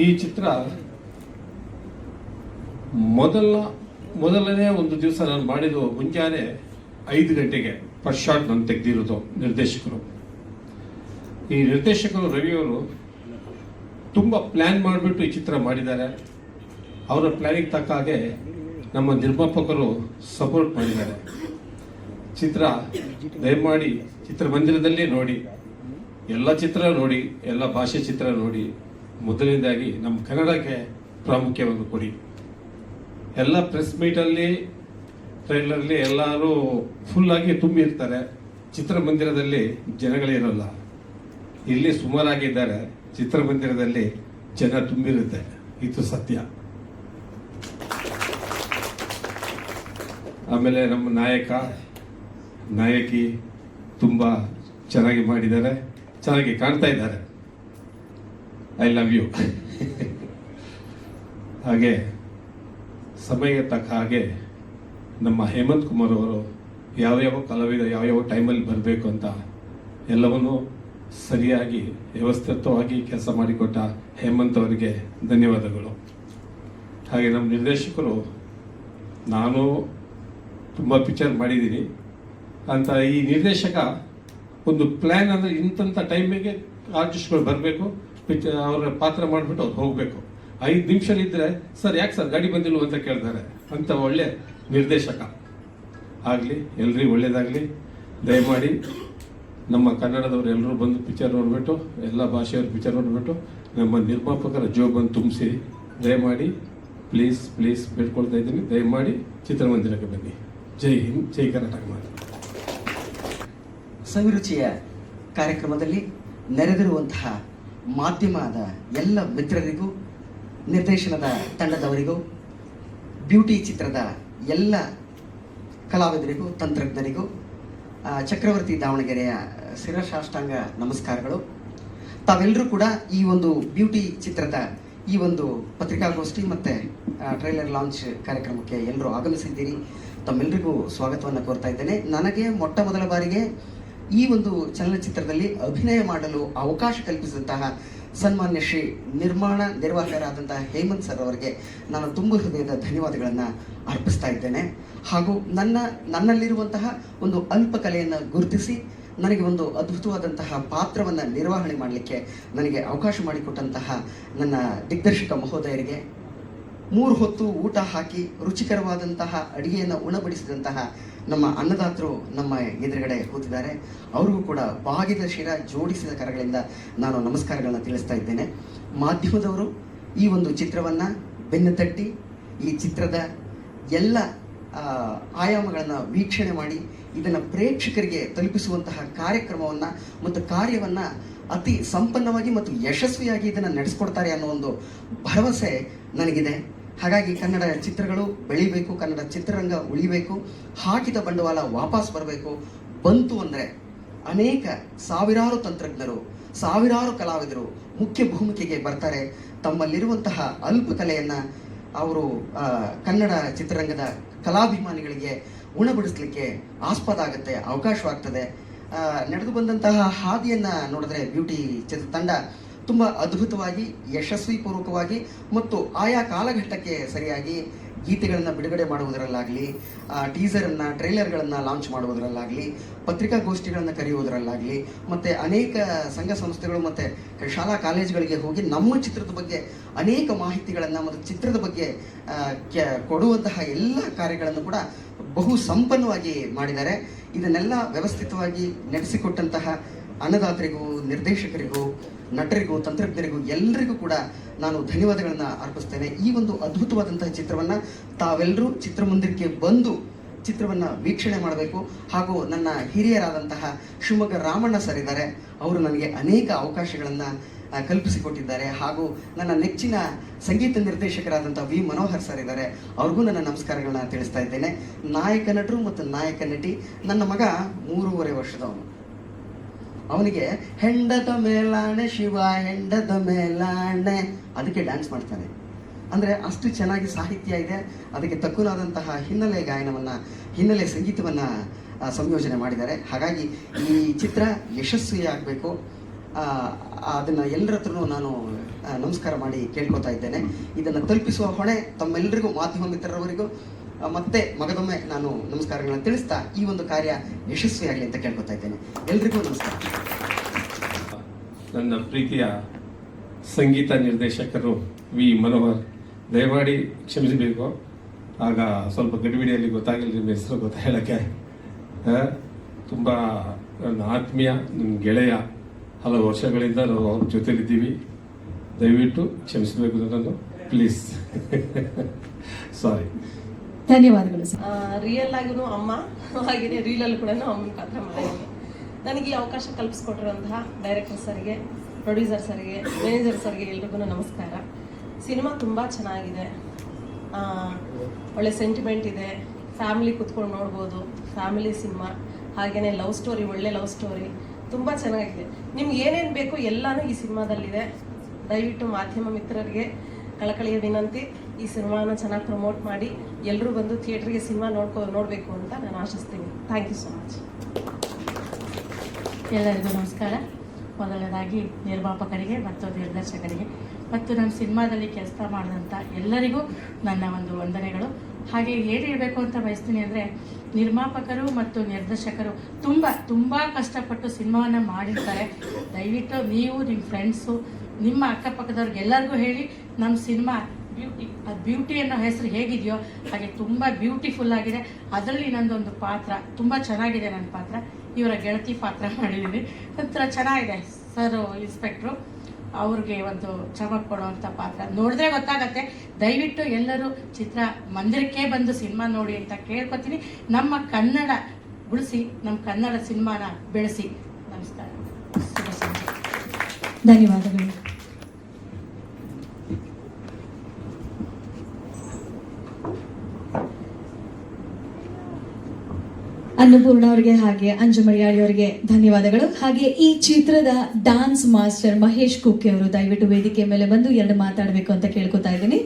ಈ ಚಿತ್ರ ಮೊದಲನೇ ಒಂದು ದಿವಸ ನಾನು ಮಾಡಿದ್ದು ಮುಂಜಾನೆ 5 ಗಂಟೆಗೆ ಫಸ್ಟ್ ಶಾಟ್ ನಾನು ತೆಗೆದಿರೋದು ನಿರ್ದೇಶಕರು. ಈ ನಿರ್ದೇಶಕರು ರವಿಯವರು ತುಂಬ ಪ್ಲ್ಯಾನ್ ಮಾಡಿಬಿಟ್ಟು ಈ ಚಿತ್ರ ಮಾಡಿದ್ದಾರೆ. ಅವರ ಪ್ಲ್ಯಾನಿಗೆ ತಕ್ಕ ಹಾಗೆ ನಮ್ಮ ನಿರ್ಮಾಪಕರು ಸಪೋರ್ಟ್ ಮಾಡಿದ್ದಾರೆ. ಚಿತ್ರ ದಯಮಾಡಿ ಚಿತ್ರಮಂದಿರದಲ್ಲೇ ನೋಡಿ, ಎಲ್ಲ ಚಿತ್ರ ನೋಡಿ, ಎಲ್ಲ ಭಾಷೆ ಚಿತ್ರ ನೋಡಿ. ಮೊದಲನೇದಾಗಿ ನಮ್ಮ ಕನ್ನಡಕ್ಕೆ ಪ್ರಾಮುಖ್ಯವನ್ನು ಕೊಡಿ. ಎಲ್ಲ ಪ್ರೆಸ್ ಮೀಟಲ್ಲಿ ಟ್ರೈಲರ್ಲಿ ಎಲ್ಲರೂ ಫುಲ್ಲಾಗಿ ತುಂಬಿರ್ತಾರೆ. ಚಿತ್ರಮಂದಿರದಲ್ಲಿ ಜನಗಳಿರಲ್ಲ. ಇಲ್ಲಿ ಸುಮಾರಾಗಿದ್ದಾರೆ, ಚಿತ್ರಮಂದಿರದಲ್ಲಿ ಜನ ತುಂಬಿರುತ್ತೆ. ಇದು ಸತ್ಯ. ಆಮೇಲೆ ನಮ್ಮ ನಾಯಕಿ ತುಂಬ ಚೆನ್ನಾಗಿ ಮಾಡಿದ್ದಾರೆ, ಚೆನ್ನಾಗಿ ಕಾಣ್ತಾ ಇದ್ದಾರೆ. I love you. ಹಾಗೆ ಸಮಯಕ್ಕೆ ತಕ್ಕ ಹಾಗೆ ನಮ್ಮ ಹೇಮಂತ್ ಕುಮಾರ್ ಅವರು ಯಾವ ಕಲಾವಿದ ಯಾವ ಟೈಮಲ್ಲಿ ಬರಬೇಕು ಅಂತ ಎಲ್ಲವನ್ನೂ ಸರಿಯಾಗಿ ವ್ಯವಸ್ಥಿತವಾಗಿ ಕೆಲಸ ಮಾಡಿಕೊಟ್ಟ ಹೇಮಂತ್ ಅವರಿಗೆ ಧನ್ಯವಾದಗಳು. ಹಾಗೆ ನಮ್ಮ ನಿರ್ದೇಶಕರು, ನಾನು ತುಂಬ ಪಿಕ್ಚರ್ ಮಾಡಿದ್ದೀನಿ ಅಂತ ಈ ನಿರ್ದೇಶಕ ಒಂದು ಪ್ಲ್ಯಾನ್ ಅಂದರೆ ಇಂಥ ಟೈಮಿಗೆ ಆರ್ಟಿಸ್ಟ್ಗಳು ಬರಬೇಕು, ಪಿಕ್ಚರ್ ಅವರ ಪಾತ್ರ ಮಾಡಿಬಿಟ್ಟು ಅವ್ರು ಹೋಗಬೇಕು. 5 ನಿಮಿಷಲಿದ್ದರೆ ಸರ್ ಯಾಕೆ ಸರ್ ಗಾಡಿ ಬಂದಿಲ್ಲ ಅಂತ ಕೇಳ್ತಾರೆ. ಅಂತ ಒಳ್ಳೆ ನಿರ್ದೇಶಕ ಆಗಲಿ, ಎಲ್ರಿಗೂ ಒಳ್ಳೇದಾಗಲಿ. ದಯಮಾಡಿ ನಮ್ಮ ಕನ್ನಡದವರು ಎಲ್ಲರೂ ಬಂದು ಪಿಕ್ಚರ್ ನೋಡಿಬಿಟ್ಟು, ಎಲ್ಲ ಭಾಷೆಯವರು ಪಿಕ್ಚರ್ ನೋಡಿಬಿಟ್ಟು ನಮ್ಮ ನಿರ್ಮಾಪಕರ ಜೋಬನ್ನು ತುಂಬಿಸಿ. ದಯಮಾಡಿ ಪ್ಲೀಸ್ ಬೇಡ್ಕೊಳ್ತಾ ಇದ್ದೀನಿ, ದಯಮಾಡಿ ಚಿತ್ರಮಂದಿರಕ್ಕೆ ಬನ್ನಿ. ಜೈ ಹಿಂದ್, ಜೈ ಕರ್ನಾಟಕ ಮಾತು. ಸವಿರುಚಿಯ ಕಾರ್ಯಕ್ರಮದಲ್ಲಿ ನೆರೆದಿರುವಂತಹ ಮಾಧ್ಯಮದ ಎಲ್ಲ ಮಿತ್ರರಿಗೂ, ನಿರ್ದೇಶನದ ತಂಡದವರಿಗೂ, ಬ್ಯೂಟಿ ಚಿತ್ರದ ಎಲ್ಲ ಕಲಾವಿದರಿಗೂ, ತಂತ್ರಜ್ಞರಿಗೂ ಚಕ್ರವರ್ತಿ ದಾವಣಗೆರೆಯ ಶಿರಸಾಷ್ಟಾಂಗ ನಮಸ್ಕಾರಗಳು. ತಾವೆಲ್ಲರೂ ಕೂಡ ಈ ಒಂದು ಬ್ಯೂಟಿ ಚಿತ್ರದ ಈ ಒಂದು ಪತ್ರಿಕಾಗೋಷ್ಠಿ ಮತ್ತು ಟ್ರೈಲರ್ ಲಾಂಚ್ ಕಾರ್ಯಕ್ರಮಕ್ಕೆ ಎಲ್ಲರೂ ಆಗಮಿಸಿದ್ದೀರಿ. ತಮ್ಮೆಲ್ಲರಿಗೂ ಸ್ವಾಗತವನ್ನು ಕೋರ್ತಾ ಇದ್ದೇನೆ. ನನಗೆ ಮೊಟ್ಟ ಮೊದಲ ಬಾರಿಗೆ ಈ ಒಂದು ಚಲನಚಿತ್ರದಲ್ಲಿ ಅಭಿನಯ ಮಾಡಲು ಅವಕಾಶ ಕಲ್ಪಿಸಿದಂತಹ ಸನ್ಮಾನ್ಯ ಶ್ರೀ ನಿರ್ವಾಹಕರಾದಂತಹ ಹೇಮಂತ್ ಸರ್ ಅವರಿಗೆ ನಾನು ತುಂಬ ಹೃದಯದ ಧನ್ಯವಾದಗಳನ್ನು ಅರ್ಪಿಸ್ತಾ ಇದ್ದೇನೆ. ಹಾಗೂ ನನ್ನಲ್ಲಿರುವಂತಹ ಒಂದು ಅಲ್ಪ ಕಲೆಯನ್ನು ಗುರುತಿಸಿ ನನಗೆ ಒಂದು ಅದ್ಭುತವಾದಂತಹ ಪಾತ್ರವನ್ನು ನಿರ್ವಹಣೆ ಮಾಡಲಿಕ್ಕೆ ನನಗೆ ಅವಕಾಶ ಮಾಡಿಕೊಟ್ಟಂತಹ ನನ್ನ ದಿಗ್ದರ್ಶಕ ಮಹೋದಯರಿಗೆ, 3 ಹೊತ್ತು ಊಟ ಹಾಕಿ ರುಚಿಕರವಾದಂತಹ ಅಡಿಗೆಯನ್ನು ಉಣಬಡಿಸಿದಂತಹ ನಮ್ಮ ಅನ್ನದಾತರು ನಮ್ಮ ಎದುರುಗಡೆ ಕೂತಿದ್ದಾರೆ. ಅವ್ರಿಗೂ ಕೂಡ ಬಾಗಿದ ಶಿರ ಜೋಡಿಸಿದ ಕರಗಳಿಂದ ನಾನು ನಮಸ್ಕಾರಗಳನ್ನು ತಿಳಿಸ್ತಾ ಇದ್ದೇನೆ. ಮಾಧ್ಯಮದವರು ಈ ಒಂದು ಚಿತ್ರವನ್ನು ಬೆನ್ನು ತಟ್ಟಿ ಈ ಚಿತ್ರದ ಎಲ್ಲ ಆಯಾಮಗಳನ್ನು ವೀಕ್ಷಣೆ ಮಾಡಿ ಇದನ್ನು ಪ್ರೇಕ್ಷಕರಿಗೆ ತಲುಪಿಸುವಂತಹ ಕಾರ್ಯಕ್ರಮವನ್ನು ಮತ್ತು ಕಾರ್ಯವನ್ನು ಅತಿ ಸಂಪನ್ನವಾಗಿ ಮತ್ತು ಯಶಸ್ವಿಯಾಗಿ ಇದನ್ನು ನಡೆಸ್ಕೊಡ್ತಾರೆ ಅನ್ನೋ ಒಂದು ಭರವಸೆ ನನಗಿದೆ. ಹಾಗಾಗಿ ಕನ್ನಡ ಚಿತ್ರಗಳು ಬೆಳಿಬೇಕು, ಕನ್ನಡ ಚಿತ್ರರಂಗ ಉಳಿಬೇಕು, ಹಾಕಿದ ಬಂಡವಾಳ ವಾಪಸ್ ಬರಬೇಕು. ಬಂತು ಅಂದರೆ ಅನೇಕ ಸಾವಿರಾರು ತಂತ್ರಜ್ಞರು, ಸಾವಿರಾರು ಕಲಾವಿದರು ಮುಖ್ಯ ಭೂಮಿಕೆಗೆ ಬರ್ತಾರೆ. ತಮ್ಮಲ್ಲಿರುವಂತಹ ಅಲ್ಪ ಕಲೆಯನ್ನು ಅವರು ಕನ್ನಡ ಚಿತ್ರರಂಗದ ಕಲಾಭಿಮಾನಿಗಳಿಗೆ ಉಣಬಡಿಸಲಿಕ್ಕೆ ಆಸ್ಪದ ಆಗುತ್ತೆ, ಅವಕಾಶವಾಗ್ತದೆ. ನಡೆದು ಬಂದಂತಹ ಹಾದಿಯನ್ನು ನೋಡಿದ್ರೆ ಬ್ಯೂಟಿ ಚಿತ್ರತಂಡ ತುಂಬ ಅದ್ಭುತವಾಗಿ, ಯಶಸ್ವಿಪೂರ್ವಕವಾಗಿ ಮತ್ತು ಆಯಾ ಕಾಲಘಟ್ಟಕ್ಕೆ ಸರಿಯಾಗಿ ಗೀತೆಗಳನ್ನು ಬಿಡುಗಡೆ ಮಾಡುವುದರಲ್ಲಾಗಲಿ, ಟೀಸರನ್ನು, ಟ್ರೈಲರ್ಗಳನ್ನು ಲಾಂಚ್ ಮಾಡುವುದರಲ್ಲಾಗಲಿ, ಪತ್ರಿಕಾಗೋಷ್ಠಿಗಳನ್ನು ಕರೆಯುವುದರಲ್ಲಾಗಲಿ, ಮತ್ತು ಅನೇಕ ಸಂಘ ಸಂಸ್ಥೆಗಳು ಮತ್ತು ಶಾಲಾ ಕಾಲೇಜುಗಳಿಗೆ ಹೋಗಿ ನಮ್ಮ ಚಿತ್ರದ ಬಗ್ಗೆ ಅನೇಕ ಮಾಹಿತಿಗಳನ್ನು ಮತ್ತು ಚಿತ್ರದ ಬಗ್ಗೆ ಕೊಡುವಂತಹ ಎಲ್ಲ ಕಾರ್ಯಗಳನ್ನು ಕೂಡ ಬಹು ಸಂಪನ್ನವಾಗಿ ಮಾಡಿದ್ದಾರೆ. ಇದನ್ನೆಲ್ಲ ವ್ಯವಸ್ಥಿತವಾಗಿ ನಡೆಸಿಕೊಟ್ಟಂತಹ ಅನ್ನದಾತರಿಗೂ, ನಿರ್ದೇಶಕರಿಗೂ, ನಟರಿಗೂ, ತಂತ್ರಜ್ಞರಿಗೂ ಎಲ್ಲರಿಗೂ ಕೂಡ ನಾನು ಧನ್ಯವಾದಗಳನ್ನು ಅರ್ಪಿಸ್ತೇನೆ. ಈ ಒಂದು ಅದ್ಭುತವಾದಂತಹ ಚಿತ್ರವನ್ನು ತಾವೆಲ್ಲರೂ ಚಿತ್ರಮಂದಿರಕ್ಕೆ ಬಂದು ಚಿತ್ರವನ್ನು ವೀಕ್ಷಣೆ ಮಾಡಬೇಕು. ಹಾಗೂ ನನ್ನ ಹಿರಿಯರಾದಂತಹ ಶಿವಮೊಗ್ಗ ರಾಮಣ್ಣ ಸರ್ ಇದ್ದಾರೆ, ಅವರು ನನಗೆ ಅನೇಕ ಅವಕಾಶಗಳನ್ನು ಕಲ್ಪಿಸಿಕೊಟ್ಟಿದ್ದಾರೆ. ಹಾಗೂ ನನ್ನ ನೆಚ್ಚಿನ ಸಂಗೀತ ನಿರ್ದೇಶಕರಾದಂಥ ವಿ ಮನೋಹರ್ ಸರ್ ಇದ್ದಾರೆ, ಅವ್ರಿಗೂ ನನ್ನ ನಮಸ್ಕಾರಗಳನ್ನ ತಿಳಿಸ್ತಾ ಇದ್ದೇನೆ. ನಾಯಕ ನಟರು ಮತ್ತು ನಾಯಕ ನಟಿ, ನನ್ನ ಮಗ 3.5 ವರ್ಷದವನು. ಅವನಿಗೆ ಹೆಂಡದ ಮೇಲಾಣೆ ಶಿವ ಹೆಂಡದ ಮೇಲಾಣೆ, ಅದಕ್ಕೆ ಡ್ಯಾನ್ಸ್ ಮಾಡ್ತಾನೆ. ಅಂದರೆ ಅಷ್ಟು ಚೆನ್ನಾಗಿ ಸಾಹಿತ್ಯ ಇದೆ. ಅದಕ್ಕೆ ತಕ್ಕನಾದಂತಹ ಹಿನ್ನೆಲೆ ಸಂಗೀತವನ್ನು ಸಂಯೋಜನೆ ಮಾಡಿದ್ದಾರೆ. ಹಾಗಾಗಿ ಈ ಚಿತ್ರ ಯಶಸ್ವಿಯಾಗಬೇಕು. ಅದನ್ನು ಎಲ್ಲರ ಹತ್ರನೂ ನಾನು ನಮಸ್ಕಾರ ಮಾಡಿ ಕೇಳ್ಕೊತಾ ಇದ್ದೇನೆ. ಇದನ್ನು ತಲುಪಿಸುವ ಹೊಣೆ ತಮ್ಮೆಲ್ಲರಿಗೂ, ಮಾಧ್ಯಮ ಮಿತ್ರರವರಿಗೂ ಮತ್ತೆ ಮಗದೊಮ್ಮೆ ನಾನು ನಮಸ್ಕಾರಗಳನ್ನು ತಿಳಿಸ್ತಾ ಈ ಒಂದು ಕಾರ್ಯ ಯಶಸ್ವಿಯಾಗಲಿ ಅಂತ ಕೇಳ್ಕೊತಾ ಇದ್ದೇನೆ. ಎಲ್ರಿಗೂ ನಮಸ್ಕಾರ. ನನ್ನ ಪ್ರೀತಿಯ ಸಂಗೀತ ನಿರ್ದೇಶಕರು ವಿ ಮನೋಹರ್, ದಯಮಾಡಿ ಕ್ಷಮಿಸಬೇಕು. ಆಗ ಸ್ವಲ್ಪ ಗಡಿಬಿಡಿಯಲ್ಲಿ ಗೊತ್ತಾಗಿಲ್ಲ ನಿಮ್ಮ ಹೆಸರು ಹೇಳೋಕ್ಕೆ. ತುಂಬ ನನ್ನ ಆತ್ಮೀಯ, ನನ್ನ ಗೆಳೆಯ, ಹಲವು ವರ್ಷಗಳಿಂದ ನಾವು ಅವ್ರ ಜೊತೆಲಿದ್ದೀವಿ. ದಯವಿಟ್ಟು ಕ್ಷಮಿಸಬೇಕು ನನ್ನನ್ನು, ಪ್ಲೀಸ್. ಸಾರಿ. ಧನ್ಯವಾದಗಳು ಸರ್. ರಿಯಲ್ ಆಗಿನೂ ಅಮ್ಮ, ಹಾಗೆಯೇ ರೀಲಲ್ಲಿ ಕೂಡ ಅಮ್ಮನ ಪಾತ್ರ ಮಾಡಿದ್ದೀನಿ. ನನಗೆ ಈ ಅವಕಾಶ ಕಲ್ಪಿಸ್ಕೊಟ್ಟಿರುವಂತಹ ಡೈರೆಕ್ಟರ್ ಸರ್ಗೆ, ಪ್ರೊಡ್ಯೂಸರ್ ಸರ್ಗೆ, ಮ್ಯಾನೇಜರ್ ಸರ್ಗೆ ಎಲ್ರಿಗೂ ನಮಸ್ಕಾರ. ಸಿನಿಮಾ ತುಂಬ ಚೆನ್ನಾಗಿದೆ, ಒಳ್ಳೆ ಸೆಂಟಿಮೆಂಟ್ ಇದೆ, ಫ್ಯಾಮಿಲಿ ಕೂತ್ಕೊಂಡು ನೋಡ್ಬೋದು, ಫ್ಯಾಮಿಲಿ ಸಿನಿಮಾ. ಹಾಗೆಯೇ ಲವ್ ಸ್ಟೋರಿ, ಒಳ್ಳೆ ಲವ್ ಸ್ಟೋರಿ, ತುಂಬ ಚೆನ್ನಾಗಿದೆ. ನಿಮ್ಗೆ ಏನೇನು ಬೇಕು ಎಲ್ಲನೂ ಈ ಸಿನಿಮಾದಲ್ಲಿದೆ. ದಯವಿಟ್ಟು ಮಾಧ್ಯಮ ಮಿತ್ರರಿಗೆ ಕಳಕಳಿಯ ವಿನಂತಿ, ಈ ಸಿನಿಮಾನ ಚೆನ್ನಾಗಿ ಪ್ರಮೋಟ್ ಮಾಡಿ ಎಲ್ಲರೂ ಬಂದು ಥಿಯೇಟ್ರಿಗೆ ಸಿನಿಮಾ ನೋಡಬೇಕು ಅಂತ ನಾನು ಆಶಿಸ್ತೀನಿ. Thank you so much. ಎಲ್ಲರಿಗೂ ನಮಸ್ಕಾರ. ಮೊದಲನೇದಾಗಿ ನಿರ್ಮಾಪಕರಿಗೆ ಮತ್ತು ನಿರ್ದೇಶಕರಿಗೆ ಮತ್ತು ನಮ್ಮ ಸಿನಿಮಾದಲ್ಲಿ ಕೆಲಸ ಮಾಡಿದಂಥ ಎಲ್ಲರಿಗೂ ನನ್ನ ಒಂದು ವಂದನೆಗಳು. ಹಾಗೆ ಏನು ಹೇಳಬೇಕು ಅಂತ ಬಯಸ್ತೀನಿ ಅಂದರೆ, ನಿರ್ಮಾಪಕರು ಮತ್ತು ನಿರ್ದೇಶಕರು ತುಂಬ ಕಷ್ಟಪಟ್ಟು ಸಿನಿಮಾವನ್ನು ಮಾಡಿರ್ತಾರೆ. ದಯವಿಟ್ಟು ನೀವು, ನಿಮ್ಮ ಫ್ರೆಂಡ್ಸು, ನಿಮ್ಮ ಅಕ್ಕಪಕ್ಕದವ್ರಿಗೆಲ್ಲರಿಗೂ ಹೇಳಿ ನಮ್ಮ ಸಿನಿಮಾ ಬ್ಯೂಟಿ ಅನ್ನೋ ಹೆಸರು ಹೇಗಿದೆಯೋ ಹಾಗೆ ತುಂಬ ಬ್ಯೂಟಿಫುಲ್ ಆಗಿದೆ. ಅದರಲ್ಲಿ ನನ್ನದೊಂದು ಪಾತ್ರ ತುಂಬ ಚೆನ್ನಾಗಿದೆ. ನನ್ನ ಪಾತ್ರ ಇವರ ಗೆಳತಿ ಪಾತ್ರ ಮಾಡಿದ್ದೀನಿ. ಒಂಥರ ಚೆನ್ನಾಗಿದೆ. ಸರ್ ಇನ್ಸ್ಪೆಕ್ಟ್ರು ಅವ್ರಿಗೆ ಒಂದು ಚಮಕ್ ಕೊಡುವಂಥ ಪಾತ್ರ. ನೋಡಿದ್ರೆ ಗೊತ್ತಾಗತ್ತೆ. ದಯವಿಟ್ಟು ಎಲ್ಲರೂ ಚಿತ್ರ ಮಂದಿರಕ್ಕೆ ಬಂದು ಸಿನಿಮಾ ನೋಡಿ ಅಂತ ಕೇಳ್ಕೊತೀನಿ. ನಮ್ಮ ಕನ್ನಡ ಉಳಿಸಿ, ನಮ್ಮ ಕನ್ನಡ ಸಿನಿಮಾನ ಬೆಳೆಸಿ. ನಮಸ್ಕಾರ. ಶುಭ ಸಂಜೆ. ಧನ್ಯವಾದಗಳು. ಅನ್ನಪೂರ್ಣ ಅವರಿಗೆ ಹಾಗೆ ಅಂಜು ಮಡಿಯಾಳಿ ಅವರಿಗೆ ಧನ್ಯವಾದಗಳು. ಹಾಗೆ ಈ ಚಿತ್ರದ ಡಾನ್ಸ್ ಮಾಸ್ಟರ್ ಮಹೇಶ್ ಕುಕ್ಕೆ ಅವರು ದಯವಿಟ್ಟು ವೇದಿಕೆ ಮೇಲೆ ಬಂದು 2 ಮಾತಾಡಬೇಕು ಅಂತ ಕೇಳ್ಕೊತಾ ಇದ್ದೀನಿ.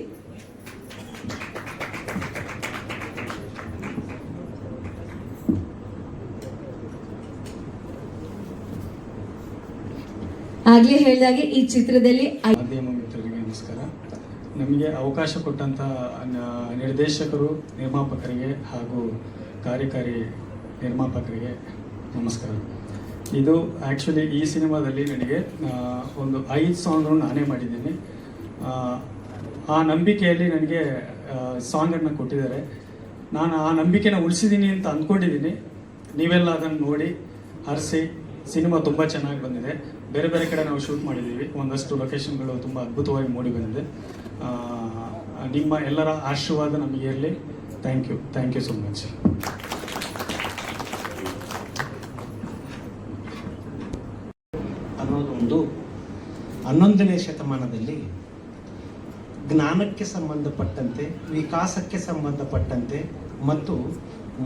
ಆಗ್ಲೇ ಹೇಳಿದಾಗೆ ಈ ಚಿತ್ರದಲ್ಲಿ ಮಾಧ್ಯಮ ಮಿತ್ರರಿಗೆ ನಮಸ್ಕಾರ. ನಮಗೆ ಅವಕಾಶ ಕೊಟ್ಟಂಥ ನಿರ್ದೇಶಕರು, ನಿರ್ಮಾಪಕರಿಗೆ ಹಾಗೂ ಕಾರ್ಯಕಾರಿ ನಿರ್ಮಾಪಕರಿಗೆ ನಮಸ್ಕಾರ. ಇದು ಆ್ಯಕ್ಚುಲಿ ಈ ಸಿನಿಮಾದಲ್ಲಿ ನನಗೆ ಒಂದು 5 ಸಾಂಗ್ಗಳನ್ನು ನಾನೇ ಮಾಡಿದ್ದೀನಿ. ಆ ನಂಬಿಕೆಯಲ್ಲಿ ನನಗೆ ಸಾಂಗನ್ನು ಕೊಟ್ಟಿದ್ದಾರೆ. ನಾನು ಆ ನಂಬಿಕೆನ ಉಳಿಸಿದ್ದೀನಿ ಅಂತ ಅಂದ್ಕೊಂಡಿದ್ದೀನಿ. ನೀವೆಲ್ಲ ಅದನ್ನು ನೋಡಿ ಹರಿಸಿ. ಸಿನಿಮಾ ತುಂಬ ಚೆನ್ನಾಗಿ ಬಂದಿದೆ. ಬೇರೆ ಬೇರೆ ಕಡೆ ನಾವು ಶೂಟ್ ಮಾಡಿದ್ದೀವಿ. ಒಂದಷ್ಟು ಲೊಕೇಶನ್ಗಳು ತುಂಬ ಅದ್ಭುತವಾಗಿ ಮೂಡಿ ಬಂದಿದೆ. ನಿಮ್ಮ ಎಲ್ಲರ ಆಶೀರ್ವಾದ ನಮಗೆ ಇರಲಿ. Thank you so much. ಅನ್ನೋದೊಂದು 11ನೇ ಶತಮಾನದಲ್ಲಿ ಜ್ಞಾನಕ್ಕೆ ಸಂಬಂಧಪಟ್ಟಂತೆ, ವಿಕಾಸಕ್ಕೆ ಸಂಬಂಧಪಟ್ಟಂತೆ ಮತ್ತು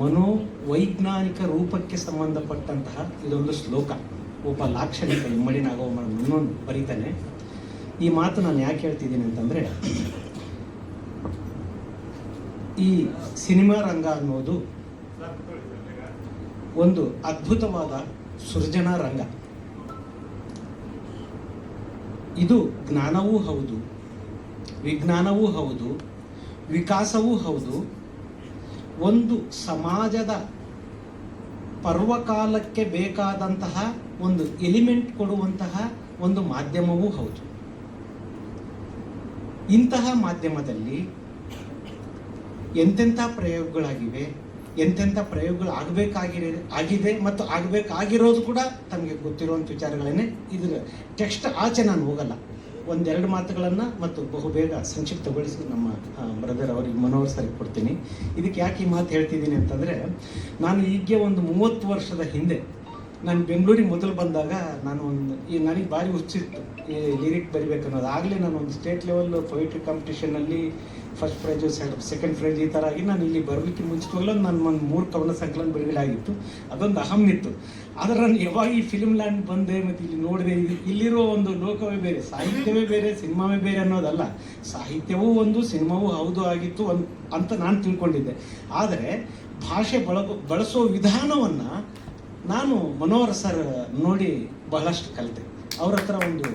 ಮನೋವೈಜ್ಞಾನಿಕ ರೂಪಕ್ಕೆ ಸಂಬಂಧಪಟ್ಟಂತಹ ಇದೊಂದು ಶ್ಲೋಕ. ಒಬ್ಬ ಲಾಕ್ಷಣಿಕ ಇಮ್ಮಡಿನಾಗೋ ಬರೀತಾನೆ. ಈ ಮಾತು ನಾನು ಯಾಕೆ ಹೇಳ್ತಿದ್ದೀನಿ ಅಂತಂದರೆ, ಈ ಸಿನಿಮಾ ರಂಗ ಅನ್ನೋದು ಒಂದು ಅದ್ಭುತವಾದ ಸೃಜನಾ ರಂಗ. ಇದು ಜ್ಞಾನವೂ ಹೌದು, ವಿಜ್ಞಾನವೂ ಹೌದು, ವಿಕಾಸವೂ ಹೌದು. ಒಂದು ಸಮಾಜದ ಪರ್ವಕಾಲಕ್ಕೆ ಬೇಕಾದಂತಹ ಒಂದು ಎಲಿಮೆಂಟ್ ಕೊಡುವಂತಹ ಒಂದು ಮಾಧ್ಯಮವೂ ಹೌದು. ಇಂತಹ ಮಾಧ್ಯಮದಲ್ಲಿ ಎಂತೆಂಥ ಪ್ರಯೋಗಗಳಾಗಿವೆ, ಎಂತೆಂಥ ಪ್ರಯೋಗಗಳು ಆಗಿದೆ ಮತ್ತು ಆಗಬೇಕಾಗಿರೋದು ಕೂಡ ತಮಗೆ ಗೊತ್ತಿರುವಂಥ ವಿಚಾರಗಳನ್ನೇ. ಇದರ ಟೆಕ್ಸ್ಟ್ ಆಚೆ ನಾನು ಹೋಗಲ್ಲ. 1-2 ಮಾತುಗಳನ್ನು ಮತ್ತು ಬಹುಬೇಗ ಸಂಕ್ಷಿಪ್ತಗೊಳಿಸಿ ನಮ್ಮ ಬ್ರದರ್ ಅವರಿಗೆ, ಮನೋಹರ್ ಸರಿಗೆ ಕೊಡ್ತೀನಿ. ಇದಕ್ಕೆ ಯಾಕೆ ಈ ಮಾತು ಹೇಳ್ತಿದ್ದೀನಿ ಅಂತಂದರೆ, ನಾನು ಈಗ ಒಂದು 30 ವರ್ಷದ ಹಿಂದೆ ನಾನು ಬೆಂಗಳೂರಿಗೆ ಮೊದಲು ಬಂದಾಗ ನನಗೆ ಭಾರಿ ಹುಚ್ಚಿತ್ತು ಈ ಲಿರಿಕ್ ಬರಿಬೇಕನ್ನೋದು. ಆಗಲೇ ನಾನು ಒಂದು ಸ್ಟೇಟ್ ಲೆವೆಲ್ ಪೊಯಿಟ್ರಿ ಕಾಂಪಿಟೇಷನಲ್ಲಿ ಫಸ್ಟ್ ಪ್ರೈಜು, ಸೆಕೆಂಡ್ ಪ್ರೈಜ್ ಈ ಥರ ಆಗಿ ನಾನು ಇಲ್ಲಿ ಬರಲಿಕ್ಕೆ ಮುಂಚಿತವಾಗಲೂ ನಾನು ಒಂದು 3 ಕವನ ಸಂಕಲನ ಬಿಡುಗಡೆಯಾಗಿತ್ತು. ಅದೊಂದು ಅಹಮ್ಮಿತ್ತು. ಆದರೆ ನಾನು ಯಾವಾಗ ಈ ಫಿಲ್ಮ್ ಲ್ಯಾಂಡ್ ಬಂದೆ ಮತ್ತು ಇಲ್ಲಿ ನೋಡಿದೆ, ಇಲ್ಲಿರೋ ಒಂದು ಲೋಕವೇ ಬೇರೆ, ಸಾಹಿತ್ಯವೇ ಬೇರೆ, ಸಿನಿಮಾವೇ ಬೇರೆ ಅನ್ನೋದಲ್ಲ. ಸಾಹಿತ್ಯವೂ ಒಂದು, ಸಿನಿಮಾವೂ ಹೌದು ಆಗಿತ್ತು ಅಂತ ನಾನು ತಿಳ್ಕೊಂಡಿದ್ದೆ. ಆದರೆ ಭಾಷೆ ಬಳಸೋ ವಿಧಾನವನ್ನು ನಾನು ಮನೋಹರ್ ಸರ್ ನೋಡಿ ಬಹಳಷ್ಟು ಕಲಿತೆ. ಅವ್ರ ಹತ್ರ ಒಂದು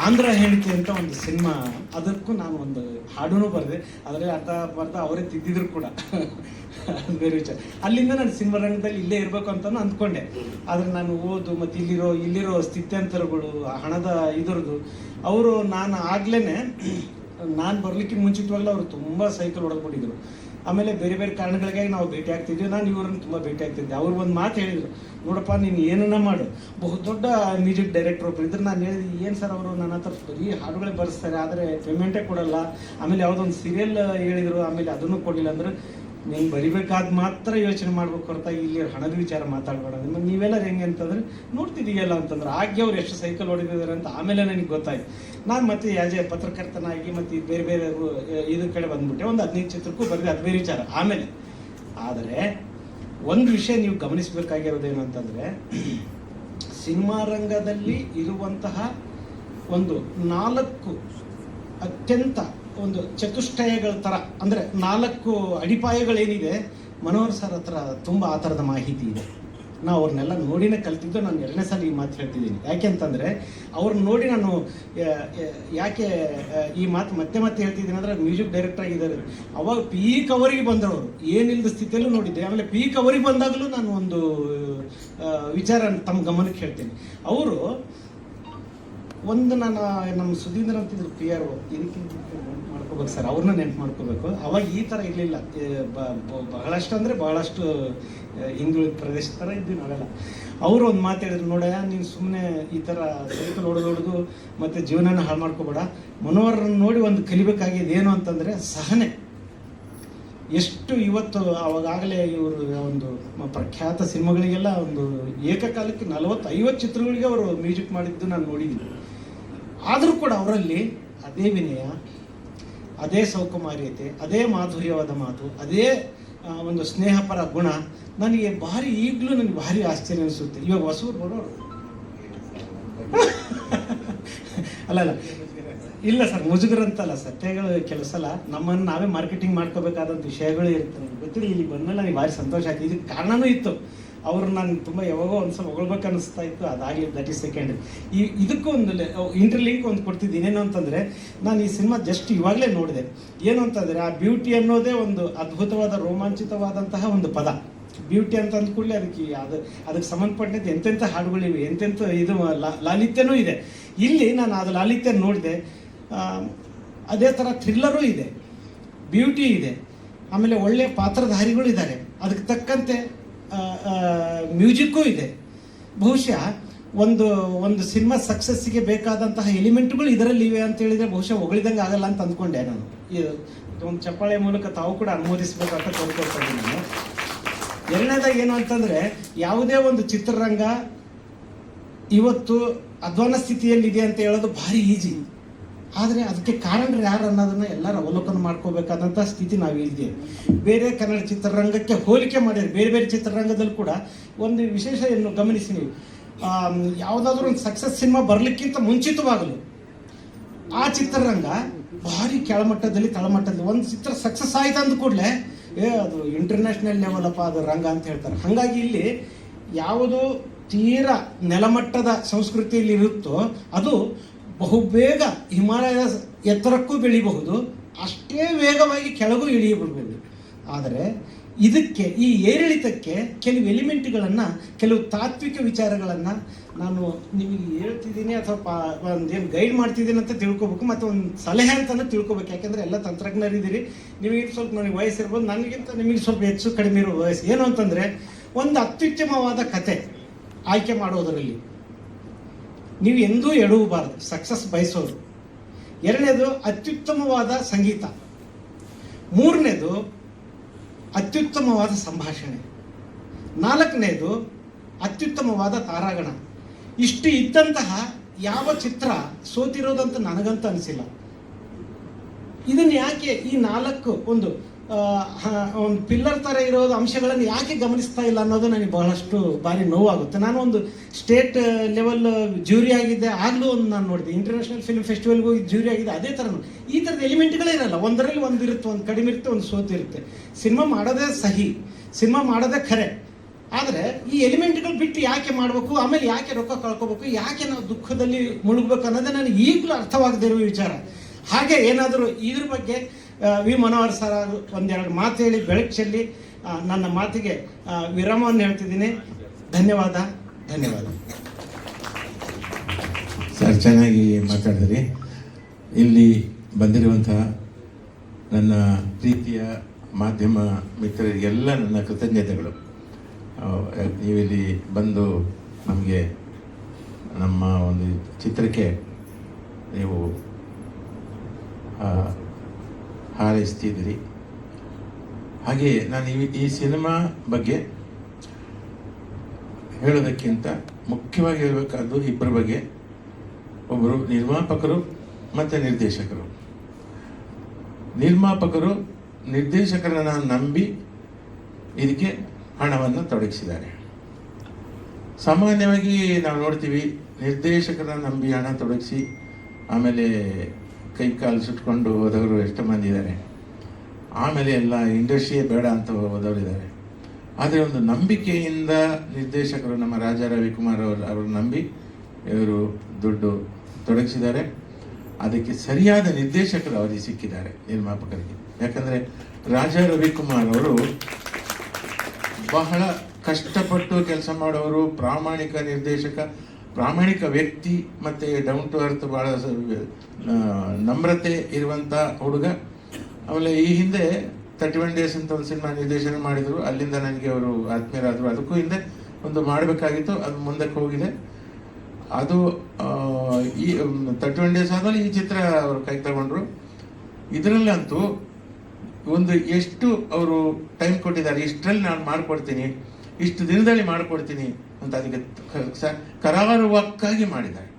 ಆಂಧ್ರ ಹೆಂಡತಿ ಅಂತ ಒಂದು ಸಿನಿಮಾ, ಅದಕ್ಕೂ ನಾನು ಒಂದು ಹಾಡೂ ಬರೆದೆ. ಅದರಲ್ಲಿ ಅರ್ಧ ಬರ್ಧ ಅವರೇ ತಿದ್ದಿದ್ರು ಕೂಡ. ಅದು ಬೇರೆ ವಿಚಾರ. ಅಲ್ಲಿಂದ ನಾನು ಸಿನಿಮಾ ರಂಗದಲ್ಲಿ ಇಲ್ಲೇ ಇರಬೇಕು ಅಂತ ಅಂದ್ಕೊಂಡೆ. ಆದರೆ ನಾನು ಓದು ಮತ್ತು ಇಲ್ಲಿರೋ ಸ್ಥಿತ್ಯಂತರಗಳು, ಹಣದ ಇದರದು, ಅವರು ನಾನು ಆಗ್ಲೇ ನಾನು ಬರ್ಲಿಕ್ಕಿಂತ ಮುಂಚಿತವಾಗಲೂ ಅವರು ತುಂಬ ಸೈಕಲ್ ಹೊಡೆದ್ಬಿಟ್ಟಿದ್ರು. ಆಮೇಲೆ ಬೇರೆ ಬೇರೆ ಕಾರಣಗಳಿಗಾಗಿ ನಾವು ಭೇಟಿ ಆಗ್ತಿದ್ವಿ. ನಾನು ಇವ್ರನ್ನ ತುಂಬ ಭೇಟಿ ಆಗ್ತಿದ್ದೆ. ಅವ್ರು ಒಂದು ಮಾತು ಹೇಳಿದರು, ನೋಡಪ್ಪ ನೀನು ಏನನ್ನ ಮಾಡು, ಬಹುದೊಡ್ಡ ಮ್ಯೂಸಿಕ್ ಡೈರೆಕ್ಟರ್ ಒಬ್ಬರು ಇದ್ರೆ. ನಾನು ಹೇಳಿದೆ, ಏನು ಸರ್ ಅವರು ನನ್ನ ಹತ್ರ ಬರೀ ಹಾಡುಗಳೇ ಬರೆಸ್ತಾರೆ, ಆದರೆ ಪೇಮೆಂಟೇ ಕೊಡಲ್ಲ. ಆಮೇಲೆ ಯಾವುದೊಂದು ಸೀರಿಯಲ್ ಹೇಳಿದರು, ಆಮೇಲೆ ಅದನ್ನು ಕೊಡಲಿಲ್ಲ. ಅಂದ್ರೆ ನೀನು ಬರಿಬೇಕಾದ ಮಾತ್ರ ಯೋಚನೆ ಮಾಡ್ಬೇಕು ಹೊರತಾಗಿ ಇಲ್ಲಿ ಹಣದ ವಿಚಾರ ಮಾತಾಡಬೇಡ. ನೀವೆಲ್ಲ ಹೆಂಗೆ ಅಂತಂದ್ರೆ ನೋಡ್ತಿದ್ದೀಯಲ್ಲ ಅಂತಂದ್ರೆ ಆಗ್ಗೆ ಅವ್ರು ಎಷ್ಟು ಸೈಕಲ್ ಹೊಡಿತಿದ್ದಾರೆ ಅಂತ ಆಮೇಲೆ ನನಗೆ ಗೊತ್ತಾಯ್ತು. ನಾನು ಮತ್ತೆ ಆಸ್ ಎ ಪತ್ರಕರ್ತನಾಗಿ ಮತ್ತು ಬೇರೆ ಬೇರೆ ಇದ್ರ ಕಡೆ ಬಂದ್ಬಿಟ್ಟೆ. ಒಂದು 15 ಚಿತ್ರಕ್ಕೂ ಬರೆದೆ, ಅದು ಬೇರೆ ವಿಚಾರ. ಆಮೇಲೆ ಆದರೆ ಒಂದು ವಿಷಯ ನೀವು ಗಮನಿಸಬೇಕಾಗಿರೋದೇನು ಅಂತಂದರೆ, ಸಿನಿಮಾ ರಂಗದಲ್ಲಿ ಇರುವಂತಹ ಒಂದು 4 ಅತ್ಯಂತ ಒಂದು ಚತುಷ್ಟಯಗಳ ಥರ, ಅಂದರೆ 4 ಅಡಿಪಾಯಗಳೇನಿದೆ, ಮನೋಹರ್ ಸರ್ ಹತ್ರ ತುಂಬ ಆ ಥರದ ಮಾಹಿತಿ ಇದೆ. ನಾವು ಅವ್ರನ್ನೆಲ್ಲ ನೋಡಿನೇ ಕಲ್ತಿದ್ದು. ನಾನು 2ನೇ ಸಲ ಈ ಮಾತು ಹೇಳ್ತಿದ್ದೀನಿ. ಯಾಕೆ ಅಂತಂದರೆ ಅವ್ರನ್ನ ನೋಡಿ ನಾನು ಯಾಕೆ ಈ ಮಾತು ಮತ್ತೆ ಹೇಳ್ತಿದ್ದೀನಿ ಅಂದರೆ, ಮ್ಯೂಸಿಕ್ ಡೈರೆಕ್ಟರ್ ಆಗಿದ್ದಾರೆ. ಅವಾಗ ಪೀಕ್ ಅವರಿಗೆ ಬಂದವರು ಏನಿಲ್ಲದ ಸ್ಥಿತಿಯಲ್ಲೂ ನೋಡಿದ್ದೆ. ಆಮೇಲೆ ಪೀಕ್ ಅವರಿಗೆ ಬಂದಾಗಲೂ ನಾನು ಒಂದು ವಿಚಾರ ತಮ್ಮ ಗಮನಕ್ಕೆ ಹೇಳ್ತೀನಿ. ಅವರು ಒಂದು ನಮ್ಮ ಸುಧೀಂದ್ರ ಅಂತಿದ್ರು PR ಇದಕ್ಕೆ ಮಾಡ್ಕೋಬೇಕು ಸರ್, ಅವ್ರನ್ನ ನೆನ್ಪು ಮಾಡ್ಕೋಬೇಕು. ಅವಾಗ ಈ ಥರ ಇರಲಿಲ್ಲ. ಬಹಳಷ್ಟು ಅಂದರೆ ಬಹಳಷ್ಟು ಹಿಂದುಳಿದ ಪ್ರದೇಶ ಥರ ಇದ್ವಿ ನಾವೆಲ್ಲ. ಅವರು ಒಂದು ಮಾತು ಹೇಳಿದ್ರು, ನೋಡಯ್ಯ ನೀನು ಸುಮ್ಮನೆ ಈ ಥರ ಸೈಕಲ್ ಹೊಡೆದು ಮತ್ತು ಜೀವನನ ಹಾಳು ಮಾಡ್ಕೋಬೇಡ. ಮನೋಹರನ್ನು ನೋಡಿ ಒಂದು ಕಲಿಬೇಕಾಗಿದೆ ಏನು ಅಂತಂದರೆ ಸಹನೆ. ಎಷ್ಟು ಇವತ್ತು ಅವಾಗಲೇ ಇವರು ಒಂದು ಪ್ರಖ್ಯಾತ ಸಿನಿಮಾಗಳಿಗೆಲ್ಲ ಒಂದು ಏಕಕಾಲಕ್ಕೆ 40-50 ಚಿತ್ರಗಳಿಗೆ ಅವರು ಮ್ಯೂಸಿಕ್ ಮಾಡಿದ್ದು ನಾನು ನೋಡಿದ್ದೀನಿ. ಆದರೂ ಕೂಡ ಅವರಲ್ಲಿ ಅದೇ ವಿನಯ, ಅದೇ ಸೌಕುಮಾರ್ಯತೆ, ಅದೇ ಮಾಧುರ್ಯವಾದ ಮಾತು, ಅದೇ ಒಂದು ಸ್ನೇಹಪರ ಗುಣ ನನಗೆ ಈಗಲೂ ನನಗೆ ಭಾರಿ ಆಶ್ಚರ್ಯ ಅನಿಸುತ್ತೆ. ಇವಾಗ ಹೊಸೂರು ಬರೋರು ಅಲ್ಲ ಇಲ್ಲ ಸರ್, ಮುಜುಗರಂತಲ್ಲ, ಸತ್ಯಗಳು ಕೆಲವು ಸಲ ನಮ್ಮನ್ನು ನಾವೇ ಮಾರ್ಕೆಟಿಂಗ್ ಮಾಡ್ಕೋಬೇಕಾದಂಥ ವಿಷಯಗಳು ಇರ್ತವೆ. ಗೊತ್ತಿಲ್ಲ, ಇಲ್ಲಿ ಬಂದಮೇಲೆ ನನಗೆ ಭಾರಿ ಸಂತೋಷ ಆಯ್ತು. ಇದಕ್ಕೆ ಕಾರಣನೂ ಇತ್ತು. ಅವರು ನಾನು ತುಂಬ ಯಾವಾಗೋ ಒಂದ್ಸಲ ಹೊಗಳ್ಬೇಕು ಅನ್ನಿಸ್ತಾ ಇತ್ತು. ಅದಾಗಲಿ, ದಟ್ ಈಸ್ ಸೆಕೆಂಡ್. ಇದಕ್ಕೂ ಒಂದು ಇಂಟರ್ಲಿಂಕ್ ಒಂದು ಕೊಡ್ತಿದ್ದೀನಿ. ಏನು ಅಂತಂದರೆ, ನಾನು ಈ ಸಿನಿಮಾ ಜಸ್ಟ್ ಇವಾಗಲೇ ನೋಡಿದೆ. ಏನು ಅಂತಂದರೆ, ಆ ಬ್ಯೂಟಿ ಅನ್ನೋದೇ ಒಂದು ಅದ್ಭುತವಾದ ರೋಮಾಂಚಿತವಾದಂತಹ ಒಂದು ಪದ. ಬ್ಯೂಟಿ ಅಂತ ಅಂದ್ಕೂಡಲೇ ಅದಕ್ಕೆ ಸಂಬಂಧಪಟ್ಟಂತೆ ಎಂತೆಂಥ ಹಾಡುಗಳಿವೆ, ಎಂತೆಂಥ ಇದು ಲಾಲಿತ್ಯನೂ ಇದೆ. ಇಲ್ಲಿ ನಾನು ಅದು ಲಾಲಿತ್ಯ ನೋಡಿದೆ. ಅದೇ ಥರ ಥ್ರಿಲ್ಲರೂ ಇದೆ, ಬ್ಯೂಟಿ ಇದೆ, ಆಮೇಲೆ ಒಳ್ಳೆಯ ಪಾತ್ರಧಾರಿಗಳು ಇದ್ದಾರೆ, ಅದಕ್ಕೆ ತಕ್ಕಂತೆ ಮ್ಯೂಸಿಕ್ಕೂ ಇದೆ. ಬಹುಶಃ ಒಂದು ಸಿನಿಮಾ ಸಕ್ಸಸ್ಸಿಗೆ ಬೇಕಾದಂತಹ ಎಲಿಮೆಂಟ್ಗಳು ಇದರಲ್ಲಿ ಇವೆ ಅಂತ ಹೇಳಿದರೆ ಬಹುಶಃ ಹೊಗಳಿದಂಗೆ ಆಗಲ್ಲ ಅಂತ ಅಂದ್ಕೊಂಡೆ ನಾನು. ಒಂದು ಚಪ್ಪಾಳೆ ಮೂಲಕ ತಾವು ಕೂಡ ಅನುಮೋದಿಸಬೇಕಂತ ಕೋರ್ಕೊಳ್ತಾ ಇದ್ದೀನಿ ನಾನು. ಎರಡನೇದಾಗಿ ಏನು ಅಂತಂದರೆ, ಯಾವುದೇ ಒಂದು ಚಿತ್ರರಂಗ ಇವತ್ತು ಅಧ್ವಾನ ಸ್ಥಿತಿಯಲ್ಲಿದೆ ಅಂತ ಹೇಳೋದು ಭಾರಿ ಈಜಿ. ಆದರೆ ಅದಕ್ಕೆ ಕಾರಣರು ಯಾರು ಅನ್ನೋದನ್ನು ಎಲ್ಲರೂ ಅವಲೋಕನ ಮಾಡ್ಕೋಬೇಕಾದಂಥ ಸ್ಥಿತಿ ನಾವು ಇದ್ದೇವೆ. ಬೇರೆ ಕನ್ನಡ ಚಿತ್ರರಂಗಕ್ಕೆ ಹೋಲಿಕೆ ಮಾಡಿದರೆ ಬೇರೆ ಬೇರೆ ಚಿತ್ರರಂಗದಲ್ಲಿ ಕೂಡ ಒಂದು ವಿಶೇಷ ಏನು ಗಮನಿಸಿ ನೀವು, ಯಾವುದಾದ್ರೂ ಒಂದು ಸಕ್ಸಸ್ ಸಿನಿಮಾ ಬರಲಿಕ್ಕಿಂತ ಮುಂಚಿತವಾಗಲು ಆ ಚಿತ್ರರಂಗ ಭಾರಿ ಕೆಳಮಟ್ಟದಲ್ಲಿ ತಳಮಟ್ಟದಲ್ಲಿ ಒಂದು ಚಿತ್ರ ಸಕ್ಸಸ್ ಆಯ್ತು ಅಂದ ಕೂಡಲೇ ಅದು ಇಂಟರ್ನ್ಯಾಷನಲ್ ಲೆವೆಲ್ ಅಪ್ಪ ಅದು ರಂಗ ಅಂತ ಹೇಳ್ತಾರೆ. ಹಾಗಾಗಿ ಇಲ್ಲಿ ಯಾವುದು ತೀರಾ ನೆಲಮಟ್ಟದ ಸಂಸ್ಕೃತಿಯಲ್ಲಿ ಇರುತ್ತೋ ಅದು ಬಹುಬೇಗ ಹಿಮಾಲಯದ ಎತ್ತರಕ್ಕೂ ಬೆಳಿಬಹುದು, ಅಷ್ಟೇ ವೇಗವಾಗಿ ಕೆಳಗೂ ಇಳಿಯಬಿಡ್ಬೋದು. ಆದರೆ ಇದಕ್ಕೆ, ಈ ಏರಿಳಿತಕ್ಕೆ ಕೆಲವು ಎಲಿಮೆಂಟ್ಗಳನ್ನು, ಕೆಲವು ತಾತ್ವಿಕ ವಿಚಾರಗಳನ್ನು ನಾನು ನಿಮಗೆ ಹೇಳ್ತಿದ್ದೀನಿ ಅಥವಾ ಒಂದೇನು ಗೈಡ್ ಮಾಡ್ತಿದ್ದೀನಿ ಅಂತ ತಿಳ್ಕೊಬೇಕು, ಮತ್ತು ಒಂದು ಸಲಹೆ ಅಂತಲೂ ತಿಳ್ಕೊಬೇಕು. ಯಾಕೆಂದರೆ ಎಲ್ಲ ತಂತ್ರಜ್ಞರಿದ್ದೀರಿ, ನಿಮಗೆ ಸ್ವಲ್ಪ ನನಗೆ ವಯಸ್ಸಿರ್ಬೋದು, ನನಗಿಂತ ನಿಮಗೆ ಸ್ವಲ್ಪ ಹೆಚ್ಚು ಕಡಿಮೆ ಇರೋ ವಯಸ್ಸು. ಏನು ಅಂತಂದರೆ, ಒಂದು ಅತ್ಯುತ್ತಮವಾದ ಕತೆ ಆಯ್ಕೆ ಮಾಡೋದರಲ್ಲಿ ನೀವು ಎಂದೂ ಎಡವಬಾರದು, ಸಕ್ಸಸ್ ಬಯಸೋದು. ಎರಡನೇದು ಅತ್ಯುತ್ತಮವಾದ ಸಂಗೀತ. ಮೂರನೇದು ಅತ್ಯುತ್ತಮವಾದ ಸಂಭಾಷಣೆ. ನಾಲ್ಕನೇದು ಅತ್ಯುತ್ತಮವಾದ ತಾರಾಗಣ. ಇಷ್ಟು ಇದ್ದಂತಹ ಯಾವ ಚಿತ್ರ ಸೋತಿರೋದಂತ ನನಗಂತೂ ಅನಿಸಿಲ್ಲ. ಇದನ್ನು ಯಾಕೆ ಈ 4 ಒಂದು ಪಿಲ್ಲರ್ ಥರ ಇರೋದು ಅಂಶಗಳನ್ನು ಯಾಕೆ ಗಮನಿಸ್ತಾ ಇಲ್ಲ ಅನ್ನೋದು ನನಗೆ ಬಹಳಷ್ಟು ಬಾರಿ ನೋವಾಗುತ್ತೆ. ನಾನು ಒಂದು ಸ್ಟೇಟ್ ಲೆವೆಲ್ ಜ್ಯೂರಿ ಆಗಿದ್ದೆ, ಆಗಲೂ ಒಂದು ನಾನು ನೋಡಿದೆ. ಇಂಟರ್ನ್ಯಾಷನಲ್ ಫಿಲ್ಮ್ ಫೆಸ್ಟಿವಲ್ಗೂ ಜ್ಯೂರಿ ಆಗಿದೆ. ಅದೇ ಥರ ಈ ಥರದ ಎಲಿಮೆಂಟ್ಗಳೇ ಇರಲ್ಲ. ಒಂದರಲ್ಲಿ ಒಂದು ಇರುತ್ತೆ, ಒಂದು ಕಡಿಮೆ ಇರುತ್ತೆ, ಒಂದು ಸೋತಿರುತ್ತೆ. ಸಿನಿಮಾ ಮಾಡೋದೇ ಸಹಿ, ಸಿನಿಮಾ ಮಾಡೋದೇ ಖರೆ. ಆದರೆ ಈ ಎಲಿಮೆಂಟ್ಗಳು ಬಿಟ್ಟು ಯಾಕೆ ಮಾಡಬೇಕು, ಆಮೇಲೆ ಯಾಕೆ ರೊಕ್ಕ ಕಳ್ಕೋಬೇಕು, ಯಾಕೆ ನಾವು ದುಃಖದಲ್ಲಿ ಮುಳುಗಬೇಕು ಅನ್ನೋದೇ ನನಗೆ ಈಗಲೂ ಅರ್ಥವಾಗದೇ ಇರುವ ವಿಚಾರ. ಹಾಗೆ ಏನಾದರೂ ಇದ್ರ ಬಗ್ಗೆ ವಿ ಮನೋಹರ್ ಸರ್ ಒಂದೆರಡು ಮಾತು ಹೇಳಿ ಬೆಳಕು ಚೆಲ್ಲಿ ನನ್ನ ಮಾತಿಗೆ ವಿರಾಮವನ್ನು ಹೇಳ್ತಿದ್ದೀನಿ. ಧನ್ಯವಾದ. ಸರ್, ಚೆನ್ನಾಗಿ ಮಾತಾಡಿದ್ರಿ. ಇಲ್ಲಿ ಬಂದಿರುವಂತಹ ನನ್ನ ಪ್ರೀತಿಯ ಮಾಧ್ಯಮ ಮಿತ್ರರಿಗೆಲ್ಲ ನನ್ನ ಕೃತಜ್ಞತೆಗಳು. ನೀವಿಲ್ಲಿ ಬಂದು ನಮಗೆ ನಮ್ಮ ಒಂದು ಚಿತ್ರಕ್ಕೆ ನೀವು ಹಾರೈಸ್ತಿದ್ದೀರಿ. ಹಾಗೆ ನಾನು ಈ ಸಿನಿಮಾ ಬಗ್ಗೆ ಹೇಳೋದಕ್ಕಿಂತ ಮುಖ್ಯವಾಗಿ ಹೇಳಬೇಕಾದ್ದು ಇಬ್ಬರ ಬಗ್ಗೆ. ಒಬ್ಬರು ನಿರ್ಮಾಪಕರು ಮತ್ತು ನಿರ್ದೇಶಕರು. ನಿರ್ಮಾಪಕರು ನಿರ್ದೇಶಕರನ್ನ ನಂಬಿ ಇದಕ್ಕೆ ಹಣವನ್ನು ತೊಡಗಿಸಿದ್ದಾರೆ. ಸಾಮಾನ್ಯವಾಗಿ ನಾವು ನೋಡ್ತೀವಿ, ನಿರ್ದೇಶಕರನ್ನ ನಂಬಿ ಹಣ ತೊಡಗಿಸಿ ಆಮೇಲೆ ಕೈ ಕಾಲು ಸುಟ್ಕೊಂಡು ಹೋದವರು ಎಷ್ಟು ಮಂದಿ ಇದ್ದಾರೆ. ಆಮೇಲೆ ಎಲ್ಲ ಇಂಡಸ್ಟ್ರಿಯೇ ಬೇಡ ಅಂತ ಹೋದವರಿದ್ದಾರೆ. ಆದರೆ ಒಂದು ನಂಬಿಕೆಯಿಂದ ನಿರ್ದೇಶಕರು, ನಮ್ಮ ರಾಜಾ ರವಿಕುಮಾರ್ ಅವರು ನಂಬಿ ಇವರು ದುಡ್ಡು ತೊಡಗಿಸಿದ್ದಾರೆ. ಅದಕ್ಕೆ ಸರಿಯಾದ ನಿರ್ದೇಶಕರು ಅವರಿಗೆ ಸಿಕ್ಕಿದ್ದಾರೆ, ನಿರ್ಮಾಪಕರಿಗೆ. ಯಾಕಂದರೆ ರಾಜಾ ರವಿಕುಮಾರ್ ಅವರು ಬಹಳ ಕಷ್ಟಪಟ್ಟು ಕೆಲಸ ಮಾಡೋರು, ಪ್ರಾಮಾಣಿಕ ನಿರ್ದೇಶಕ, ಪ್ರಾಮಾಣಿಕ ವ್ಯಕ್ತಿ, ಮತ್ತು ಡೌನ್ ಟು ಅರ್ತ್, ಭಾಳ ನಮ್ರತೆ ಇರುವಂಥ ಹುಡುಗ. ಆಮೇಲೆ ಈ ಹಿಂದೆ 31 ಡೇಸ್ ಅಂತ ಒಂದು ಸಿನಿಮಾ ನಿರ್ದೇಶನ ಮಾಡಿದರು. ಅಲ್ಲಿಂದ ನನಗೆ ಅವರು ಆತ್ಮೀಯರಾದರು. ಅದಕ್ಕೂ ಹಿಂದೆ ಒಂದು ಮಾಡಬೇಕಾಗಿತ್ತು, ಅದು ಮುಂದಕ್ಕೆ ಹೋಗಿದೆ. ಅದು ಈ 31 ಡೇಸ್ ಆದಮೇಲೆ ಈ ಚಿತ್ರ ಅವರು ಕೈ ತಗೊಂಡ್ರು. ಇದರಲ್ಲಂತೂ ಒಂದು ಎಷ್ಟು ಅವರು ಟೈಮ್ ಕೊಟ್ಟಿದ್ದಾರೆ, ಇಷ್ಟರಲ್ಲಿ ನಾನು ಮಾಡಿಕೊಡ್ತೀನಿ, ಇಷ್ಟು ದಿನದಲ್ಲಿ ಮಾಡಿಕೊಡ್ತೀನಿ ಅಂತ ಅದಕ್ಕೆ ಕರಾರುವಕ್ಕಾಗಿ ಮಾಡಿದ್ದಾರೆ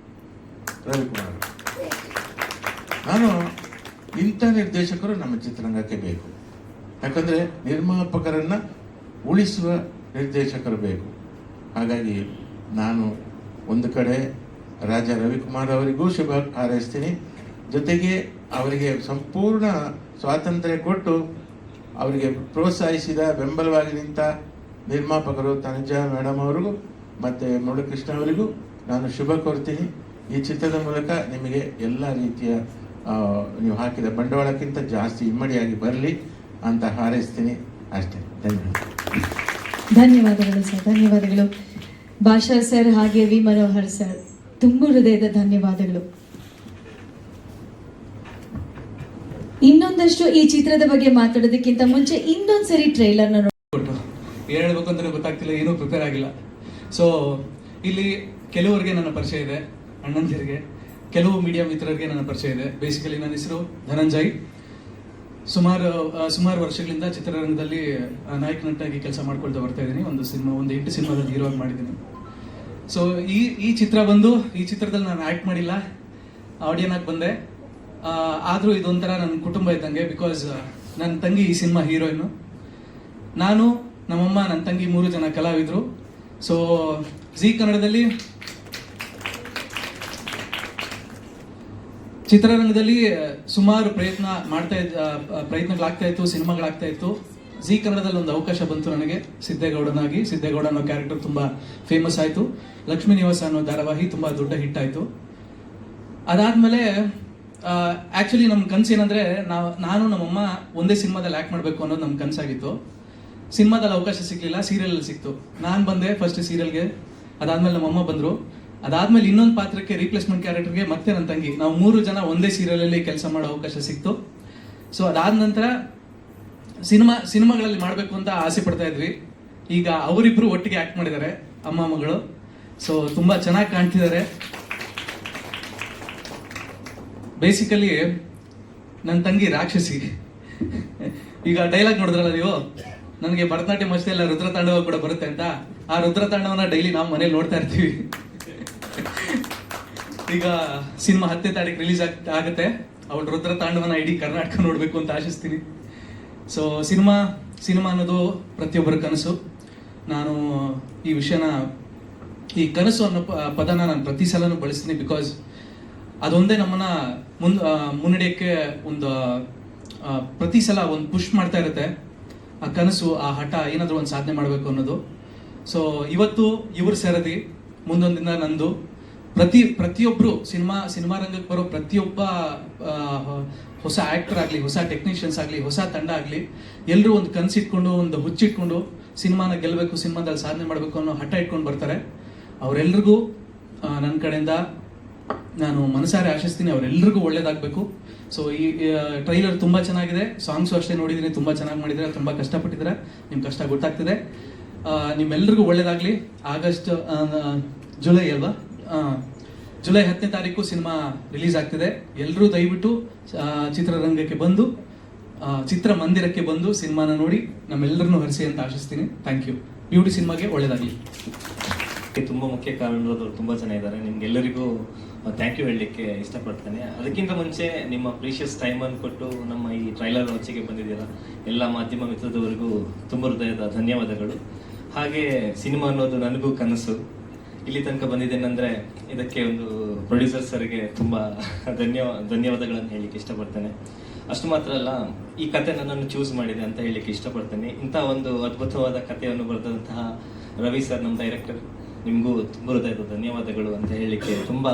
ರವಿಕುಮಾರ್. ನಾನು ಇಂಥ ನಿರ್ದೇಶಕರು ನಮ್ಮ ಚಿತ್ರರಂಗಕ್ಕೆ ಬೇಕು. ಯಾಕಂದರೆ ನಿರ್ಮಾಪಕರನ್ನು ಉಳಿಸುವ ನಿರ್ದೇಶಕರು ಬೇಕು. ಹಾಗಾಗಿ ನಾನು ಒಂದು ಕಡೆ ರಾಜಾ ರವಿಕುಮಾರ್ ಅವರಿಗೂ ಶುಭ ಹಾರೈಸ್ತೀನಿ. ಜೊತೆಗೆ ಅವರಿಗೆ ಸಂಪೂರ್ಣ ಸ್ವಾತಂತ್ರ್ಯ ಕೊಟ್ಟು ಅವರಿಗೆ ಪ್ರೋತ್ಸಾಹಿಸಿದ, ಬೆಂಬಲವಾಗಿ ನಿಂತ ನಿರ್ಮಾಪಕರು ತನುಜಾ ಮೇಡಮ್ ಅವರಿಗೂ ಮತ್ತು ಮುರಳೀಕೃಷ್ಣ ಅವರಿಗೂ ನಾನು ಶುಭ ಕೋರ್ತೀನಿ. ಈ ಚಿತ್ರದ ಮೂಲಕ ನಿಮಗೆ ಎಲ್ಲ ರೀತಿಯ ನೀವು ಹಾಕಿದ ಬಂಡವಾಳಕ್ಕಿಂತ ಜಾಸ್ತಿ ಇಮ್ಮಡಿಯಾಗಿ ಬರಲಿ ಅಂತ ಹಾರೈಸ್ತೀನಿ. ಅಷ್ಟೇ. ಧನ್ಯವಾದಗಳು ಸರ್, ಧನ್ಯವಾದಗಳು. ಭಾಷಾ ಸರ್ ಹಾಗೆ ವಿ ಮನೋಹರ್ ಸರ್, ತುಂಬ ಹೃದಯದ ಧನ್ಯವಾದಗಳು. ಇನ್ನೊಂದಷ್ಟು ಈ ಚಿತ್ರದ ಬಗ್ಗೆ ಮಾತಾಡೋದಕ್ಕಿಂತ ಮುಂಚೆ ಇನ್ನೊಂದ್ಸರಿ ಟ್ರೈಲರ್ನ ಏನು ಹೇಳ್ಬೇಕು ಅಂತಲೇ ಗೊತ್ತಾಗ್ತಿಲ್ಲ, ಏನೂ ಪ್ರಿಪೇರ್ ಆಗಿಲ್ಲ. ಸೊ ಇಲ್ಲಿ ಕೆಲವರಿಗೆ ನನ್ನ ಪರಿಚಯ ಇದೆ, ಅಣ್ಣಂದಿರಿಗೆ, ಕೆಲವು ಮೀಡಿಯಾ ಮಿತ್ರರಿಗೆ ನನ್ನ ಪರಿಚಯ ಇದೆ. ಬೇಸಿಕಲಿ ನನ್ನ ಹೆಸರು ಧನಂಜಯ್. ಸುಮಾರು ವರ್ಷಗಳಿಂದ ಚಿತ್ರರಂಗದಲ್ಲಿ ನಾಯಕ ನಟನಾಗಿ ಕೆಲಸ ಮಾಡ್ಕೊಳ್ತಾ ಬರ್ತಾ ಇದ್ದೀನಿ. ಒಂದು 8 ಸಿನಿಮಾದಲ್ಲಿ ಹೀರೋ ಆಗಿ ಮಾಡಿದ್ದೀನಿ. ಸೊ ಈ ಚಿತ್ರದಲ್ಲಿ ನಾನು ಆ್ಯಕ್ಟ್ ಮಾಡಿಲ್ಲ, ಆಡಿಯನ್ ಆಗಿ ಬಂದೆ. ಆದರೂ ಇದೊಂಥರ ನನ್ನ ಕುಟುಂಬ ಇದ್ದಂಗೆ. ಬಿಕಾಸ್ ನನ್ನ ತಂಗಿ ಈ ಸಿನಿಮಾ ಹೀರೋಯಿನ್ನು, ನಾನು, ನಮ್ಮಮ್ಮ, ನನ್ನ ತಂಗಿ 3 ಜನ ಕಲಾವಿದರು. ಸೊ ಜೀ ಕನ್ನಡದಲ್ಲಿ ಚಿತ್ರರಂಗದಲ್ಲಿ ಸುಮಾರು ಪ್ರಯತ್ನಗಳಾಗ್ತಾ ಇತ್ತು, ಸಿನಿಮಾಗಳಾಗ್ತಾ ಇತ್ತು. ಜೀ ಕನ್ನಡದಲ್ಲಿ ಒಂದು ಅವಕಾಶ ಬಂತು ನನಗೆ, ಸಿದ್ದೇಗೌಡ ಅನ್ನೋ ಕ್ಯಾರೆಕ್ಟರ್ ತುಂಬ ಫೇಮಸ್ ಆಯಿತು. ಲಕ್ಷ್ಮೀ ನಿವಾಸ ಅನ್ನೋ ಧಾರಾವಾಹಿ ತುಂಬ ದೊಡ್ಡ ಹಿಟ್ ಆಯಿತು. ಅದಾದಮೇಲೆ ಆ್ಯಕ್ಚುಲಿ ನಮ್ಮ ಕನಸು ಏನಂದರೆ, ನಾನು ನಮ್ಮಮ್ಮ ಒಂದೇ ಸಿನಿಮಾದಲ್ಲಿ ಆ್ಯಕ್ಟ್ ಮಾಡಬೇಕು ಅನ್ನೋದು ನಮ್ಮ ಕನಸಾಗಿತ್ತು. ಸಿನಿಮಾದಲ್ಲಿ ಅವಕಾಶ ಸಿಗಲಿಲ್ಲ, ಸೀರಿಯಲಲ್ಲಿ ಸಿಕ್ತು. ನಾನು ಬಂದೆ ಫಸ್ಟ್ ಸೀರಿಯಲ್ಗೆ, ಅದಾದಮೇಲೆ ನಮ್ಮಮ್ಮ ಬಂದರು. ಅದಾದಮೇಲೆ ಇನ್ನೊಂದು ಪಾತ್ರಕ್ಕೆ, ರೀಪ್ಲೇಸ್ಮೆಂಟ್ ಕ್ಯಾರೆಕ್ಟರ್ಗೆ ಮತ್ತೆ ನನ್ನ ತಂಗಿ, ನಾವು 3 ಜನ ಒಂದೇ ಸೀರಿಯಲಲ್ಲಿ ಕೆಲಸ ಮಾಡೋ ಅವಕಾಶ ಸಿಕ್ತು. ಸೊ ಅದಾದ ನಂತರ ಸಿನಿಮಾಗಳಲ್ಲಿ ಮಾಡಬೇಕು ಅಂತ ಆಸೆ ಪಡ್ತಾ ಇದ್ವಿ. ಈಗ ಅವರಿಬ್ಬರು ಒಟ್ಟಿಗೆ ಆ್ಯಕ್ಟ್ ಮಾಡಿದ್ದಾರೆ, ಅಮ್ಮ ಮಗಳು. ಸೊ ತುಂಬ ಚೆನ್ನಾಗಿ ಕಾಣ್ತಿದ್ದಾರೆ. ಬೇಸಿಕಲಿ ನನ್ನ ತಂಗಿ ರಾಕ್ಷಸಿ. ಈಗ ಡೈಲಾಗ್ ನೋಡಿದ್ರಲ್ಲ ನೀವು, ನನಗೆ ಭರತನಾಟ್ಯ ಅಷ್ಟೇ ಅಲ್ಲ ರುದ್ರತಾಂಡವ ಕೂಡ ಬರುತ್ತೆ ಅಂತ. ಆ ರುದ್ರತಾಂಡವನ ಡೈಲಿ ನಾವು ಮನೇಲಿ ನೋಡ್ತಾ ಇರ್ತೀವಿ. ಈಗ ಸಿನಿಮಾ 10ನೇ ತಾರೀಕು ರಿಲೀಸ್ ಆಗುತ್ತೆ. ಅವಳು ರುದ್ರತಾಂಡವನ ಇಡೀ ಕರ್ನಾಟಕ ನೋಡಬೇಕು ಅಂತ ಆಶಿಸ್ತೀನಿ. ಸೊ ಸಿನಿಮಾ ಅನ್ನೋದು ಪ್ರತಿಯೊಬ್ಬರ ಕನಸು. ನಾನು ಈ ಕನಸು ಅನ್ನೋ ಪದನ ನಾನು ಪ್ರತಿ ಸಲನೂ ಬಳಸ್ತೀನಿ. ಬಿಕಾಸ್ ಅದೊಂದೇ ನಮ್ಮನ್ನ ಮುನ್ನಡೆಯೋಕ್ಕೆ ಒಂದು ಪ್ರತಿ ಸಲ ಒಂದು ಪುಷ್ ಮಾಡ್ತಾ ಇರುತ್ತೆ. ಆ ಕನಸು, ಆ ಹಠ, ಏನಾದರೂ ಒಂದು ಸಾಧನೆ ಮಾಡಬೇಕು ಅನ್ನೋದು. ಸೊ ಇವತ್ತು ಇವ್ರ ಸರದಿ, ಮುಂದೊಂದು ದಿನ ನಂದು. ಪ್ರತಿಯೊಬ್ಬರು ಸಿನಿಮಾ ರಂಗಕ್ಕೆ ಬರೋ ಪ್ರತಿಯೊಬ್ಬ ಹೊಸ ಆಕ್ಟರ್ ಆಗಲಿ, ಹೊಸ ಟೆಕ್ನಿಷಿಯನ್ಸ್ ಆಗಲಿ, ಹೊಸ ತಂಡ ಆಗಲಿ, ಎಲ್ಲರೂ ಒಂದು ಕನಸಿಟ್ಕೊಂಡು, ಒಂದು ಹುಚ್ಚಿಟ್ಕೊಂಡು ಸಿನಿಮಾನ ಗೆಲ್ಲಬೇಕು, ಸಿನಿಮಾದಲ್ಲಿ ಸಾಧನೆ ಮಾಡಬೇಕು ಅನ್ನೋ ಹಠ ಇಟ್ಕೊಂಡು ಬರ್ತಾರೆ. ಅವರೆಲ್ರಿಗೂ ನನ್ನ ಕಡೆಯಿಂದ ನಾನು ಮನಸಾರೆ ಆಶಿಸ್ತೀನಿ, ಅವರೆಲ್ಲರಿಗೂ ಒಳ್ಳೇದಾಗಬೇಕು. ಸೊ ಈ ಟ್ರೈಲರ್ ತುಂಬ ಚೆನ್ನಾಗಿದೆ, ಸಾಂಗ್ಸು ಅಷ್ಟೇ ನೋಡಿದ್ದೀನಿ, ತುಂಬ ಚೆನ್ನಾಗಿ ಮಾಡಿದ್ದಾರೆ, ತುಂಬ ಕಷ್ಟಪಟ್ಟಿದ್ದಾರೆ, ನಿಮ್ಮ ಕಷ್ಟ ಗೊತ್ತಾಗ್ತಿದೆ. ನಿಮ್ಮೆಲ್ರಿಗೂ ಒಳ್ಳೇದಾಗಲಿ. ಜುಲೈ ಅಲ್ವಾ, ಜುಲೈ 10ನೇ ತಾರೀಕು ಸಿನಿಮಾ ರಿಲೀಸ್ ಆಗ್ತಿದೆ. ಎಲ್ಲರೂ ದಯವಿಟ್ಟು ಚಿತ್ರರಂಗಕ್ಕೆ ಬಂದು, ಚಿತ್ರಮಂದಿರಕ್ಕೆ ಬಂದು ಸಿನಿಮಾನ ನೋಡಿ ನಮ್ಮೆಲ್ಲರನ್ನೂ ಹರಿಸಿ ಅಂತ ಆಶಿಸ್ತೀನಿ. Thank you. ಬ್ಯೂಟಿ ಸಿನಿಮಾಗೆ ಒಳ್ಳೇದಾಗಲಿ. ತುಂಬ ಮುಖ್ಯ ಕಾರಣದವರು ತುಂಬ ಜನ ಇದ್ದಾರೆ. ನಿಮ್ಗೆಲ್ಲರಿಗೂ ಥ್ಯಾಂಕ್ ಯು ಹೇಳಲಿಕ್ಕೆ ಇಷ್ಟಪಡ್ತೇನೆ. ಅದಕ್ಕಿಂತ ಮುಂಚೆ ನಿಮ್ಮ ಪ್ರೀಷಿಯಸ್ ಟೈಮನ್ನು ಕೊಟ್ಟು ನಮ್ಮ ಈ ಟ್ರೈಲರ್ ಲಾಂಚಿಗೆ ಬಂದಿದ್ದೀರಾ ಎಲ್ಲ ಮಾಧ್ಯಮ ಮಿತ್ರದವರಿಗೂ ತುಂಬ ಹೃದಯದ ಧನ್ಯವಾದಗಳು. ಹಾಗೆ ಸಿನಿಮಾ ಅನ್ನೋದು ನನಗೂ ಕನಸು. ಇಲ್ಲಿ ತನಕ ಬಂದಿದ್ದೇನೆಂದರೆ ಇದಕ್ಕೆ ಒಂದು ಪ್ರೊಡ್ಯೂಸರ್ ಸರ್ಗೆ ತುಂಬ ಧನ್ಯವಾದಗಳನ್ನು ಹೇಳಲಿಕ್ಕೆ ಇಷ್ಟಪಡ್ತೇನೆ. ಅಷ್ಟು ಮಾತ್ರ ಅಲ್ಲ, ಈ ಕತೆ ನನ್ನನ್ನು ಚೂಸ್ ಮಾಡಿದೆ ಅಂತ ಹೇಳಲಿಕ್ಕೆ ಇಷ್ಟಪಡ್ತೇನೆ. ಇಂಥ ಒಂದು ಅದ್ಭುತವಾದ ಕಥೆಯನ್ನು ಬರೆದಂತಹ ರವಿ ಸರ್, ನಮ್ಮ ಡೈರೆಕ್ಟರ್, ನಿಮಗೂ ತುಂಬ ಹೃದಯದ ಧನ್ಯವಾದಗಳು ಅಂತ ಹೇಳಲಿಕ್ಕೆ ತುಂಬ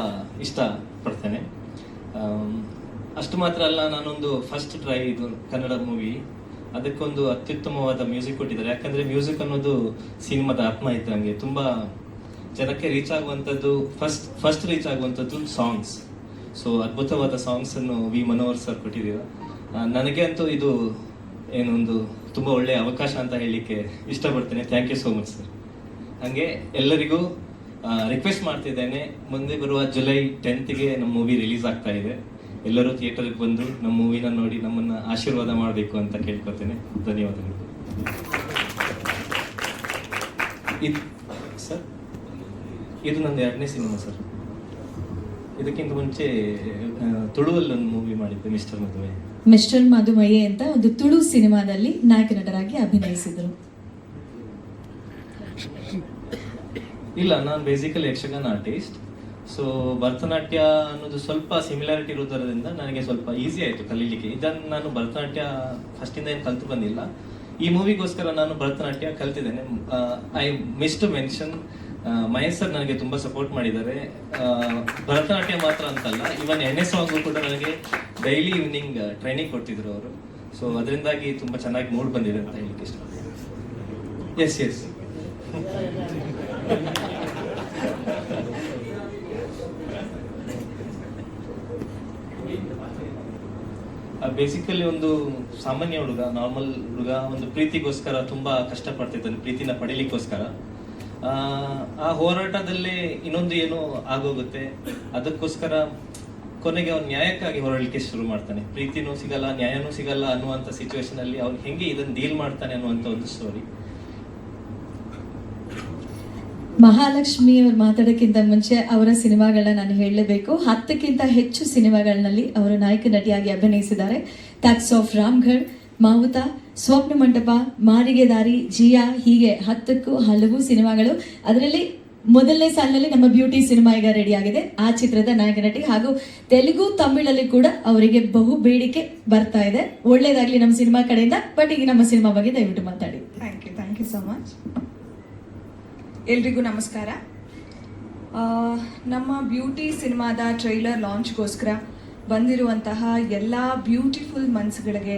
ಇಷ್ಟಪಡ್ತೇನೆ. ಅಷ್ಟು ಮಾತ್ರ ಅಲ್ಲ, ನಾನೊಂದು ಫಸ್ಟ್ ಟ್ರೈ ಇದು ಕನ್ನಡ ಮೂವಿ, ಅದಕ್ಕೊಂದು ಅತ್ಯುತ್ತಮವಾದ ಮ್ಯೂಸಿಕ್ ಕೊಟ್ಟಿದ್ದಾರೆ. ಯಾಕಂದರೆ ಮ್ಯೂಸಿಕ್ ಅನ್ನೋದು ಸಿನಿಮಾದ ಆತ್ಮ ಇದ್ದಂಗೆ, ತುಂಬ ಜನಕ್ಕೆ ರೀಚ್ ಆಗುವಂಥದ್ದು, ಫಸ್ಟ್ ರೀಚ್ ಆಗುವಂಥದ್ದು ಸಾಂಗ್ಸ್. ಸೊ ಅದ್ಭುತವಾದ ಸಾಂಗ್ಸನ್ನು ವಿ ಮನೋಹರ್ ಸರ್ ಕೊಟ್ಟಿದ್ದೀರ. ನನಗೆ ಅಂತೂ ಇದು ಏನೊಂದು ತುಂಬ ಒಳ್ಳೆಯ ಅವಕಾಶ ಅಂತ ಹೇಳಲಿಕ್ಕೆ ಇಷ್ಟಪಡ್ತೇನೆ. Thank you so much sir. ಹಾಗೆ ಎಲ್ಲರಿಗೂ ರಿಕ್ವೆಸ್ಟ್ ಮಾಡ್ತಿದ್ದೇನೆ, ಮುಂದೆ ಬರುವ ಜುಲೈ 10ಗೆ ನಮ್ಮ ಮೂವಿ ರಿಲೀಸ್ ಆಗ್ತಾ ಇದೆ. ಎಲ್ಲರೂ ಥಿಯೇಟರ್ಗೆ ಬಂದು ನಮ್ಮ ಮೂವಿನ ನೋಡಿ ನಮ್ಮನ್ನು ಆಶೀರ್ವಾದ ಮಾಡಬೇಕು ಅಂತ ಕೇಳ್ಕೊತೇನೆ. ಧನ್ಯವಾದಗಳು ಸರ್. ಇದು ನಂದು 2ನೇ ಸಿನಿಮಾ ಸರ್. ಇದಕ್ಕಿಂತ ಮುಂಚೆ ತುಳುವಲ್ಲಿ ಒಂದು ಮೂವಿ ಮಾಡಿದ್ದೆ, ಮಿಸ್ಟರ್ ಮಧುಮಯ್ಯ ಅಂತ ಒಂದು ತುಳು ಸಿನಿಮಾದಲ್ಲಿ ನಾಯಕ ನಟರಾಗಿ ಅಭಿನಯಿಸಿದರು. ಇಲ್ಲ, ನಾನು basically Yakshagana artist. So Bharatanatyam ಅನ್ನೋದು ಸ್ವಲ್ಪ ಸಿಮಿಲಾರಿಟಿ ಇರೋದರಿಂದ ನನಗೆ ಸ್ವಲ್ಪ ಈಸಿ ಆಯಿತು ಕಲೀಲಿಕ್ಕೆ. ಇದನ್ನು ನಾನು ಭರತನಾಟ್ಯ ಫಸ್ಟಿಂದ ಏನು ಕಲ್ತು ಬಂದಿಲ್ಲ. ಈ ಮೂವಿಗೋಸ್ಕರ ನಾನು ಭರತನಾಟ್ಯ ಕಲ್ತಿದ್ದೇನೆ. I miss to mention, Mahesh sir ನನಗೆ ತುಂಬ ಸಪೋರ್ಟ್ ಮಾಡಿದ್ದಾರೆ. ಭರತನಾಟ್ಯ ಮಾತ್ರ ಅಂತಲ್ಲ, ಇವನ್ ಎಣ್ಣೆ ಸಾಂಗು ಕೂಡ ನನಗೆ ಡೈಲಿ ಈವ್ನಿಂಗ್ ಟ್ರೈನಿಂಗ್ ಕೊಡ್ತಿದ್ರು ಅವರು. ಸೊ ಅದರಿಂದಾಗಿ ತುಂಬ ಚೆನ್ನಾಗಿ ಮೂಡ್ ಬಂದಿದೆ ಅಂತ ಹೇಳಲಿಕ್ಕೆ ಇಷ್ಟ. ಎಸ್ ಬೇಸಿಕಲಿ ಒಂದು ಸಾಮಾನ್ಯ ಹುಡುಗ, ನಾರ್ಮಲ್ ಹುಡುಗ, ಒಂದು ಪ್ರೀತಿಗೋಸ್ಕರ ತುಂಬಾ ಕಷ್ಟಪಡ್ತಿದ್ದಾನೆ, ಪ್ರೀತಿನ ಪಡಿಲಿಕ್ಕೋಸ್ಕರ. ಆ ಹೋರಾಟದಲ್ಲೇ ಇನ್ನೊಂದು ಏನೋ ಆಗೋಗುತ್ತೆ. ಅದಕ್ಕೋಸ್ಕರ ಕೊನೆಗೆ ಅವ್ನು ನ್ಯಾಯಕ್ಕಾಗಿ ಹೊರಡಲಿಕ್ಕೆ ಶುರು ಮಾಡ್ತಾನೆ. ಪ್ರೀತಿನೂ ಸಿಗಲ್ಲ, ನ್ಯಾಯನೂ ಸಿಗಲ್ಲ ಅನ್ನುವಂಥ ಸಿಚುವೇಶನ್ ಅಲ್ಲಿ ಅವ್ನು ಹೆಂಗೆ ಇದನ್ನು ಡೀಲ್ ಮಾಡ್ತಾನೆ ಅನ್ನುವಂಥ ಒಂದು ಸ್ಟೋರಿ. ಮಹಾಲಕ್ಷ್ಮಿ ಅವ್ರು ಮಾತಾಡೋಕ್ಕಿಂತ ಮುಂಚೆ ಅವರ ಸಿನಿಮಾಗಳನ್ನ ನಾನು ಹೇಳಲೇಬೇಕು. 10ಕ್ಕಿಂತ ಹೆಚ್ಚು ಸಿನಿಮಾಗಳಲ್ಲಿ ಅವರು ನಾಯಕ ನಟಿಯಾಗಿ ಅಭಿನಯಿಸಿದ್ದಾರೆ. ಟ್ಯಾಕ್ಸ್ ಆಫ್ ರಾಮ್ಗಢ್, ಮಾವುತ, ಸ್ವಪ್ನ ಮಂಟಪ, ಮಾರಿಗೆ ದಾರಿ, ಜಿಯಾ, ಹೀಗೆ 10ಕ್ಕೂ ಹಲವು ಸಿನಿಮಾಗಳು. ಅದರಲ್ಲಿ ಮೊದಲನೇ ಸಾಲಿನಲ್ಲಿ ನಮ್ಮ ಬ್ಯೂಟಿ ಸಿನಿಮಾ ಈಗ ರೆಡಿ ಆಗಿದೆ. ಆ ಚಿತ್ರದ ನಾಯಕ ನಟಿ ಹಾಗೂ ತೆಲುಗು, ತಮಿಳಲ್ಲಿ ಕೂಡ ಅವರಿಗೆ ಬಹು ಬೇಡಿಕೆ ಬರ್ತಾ ಇದೆ. ಒಳ್ಳೇದಾಗ್ಲಿ ನಮ್ಮ ಸಿನಿಮಾ ಕಡೆಯಿಂದ. ಬಟ್ ಈಗ ನಮ್ಮ ಸಿನಿಮಾ ಬಗ್ಗೆ ದಯವಿಟ್ಟು ಮಾತಾಡಿ. Thank you so much. ಎಲ್ರಿಗೂ ನಮಸ್ಕಾರ. ನಮ್ಮ ಬ್ಯೂಟಿ ಸಿನಿಮಾದ ಟ್ರೈಲರ್ ಲಾಂಚ್ಗೋಸ್ಕರ ಬಂದಿರುವಂತಹ ಎಲ್ಲ ಬ್ಯೂಟಿಫುಲ್ ಮನ್ಸುಗಳಿಗೆ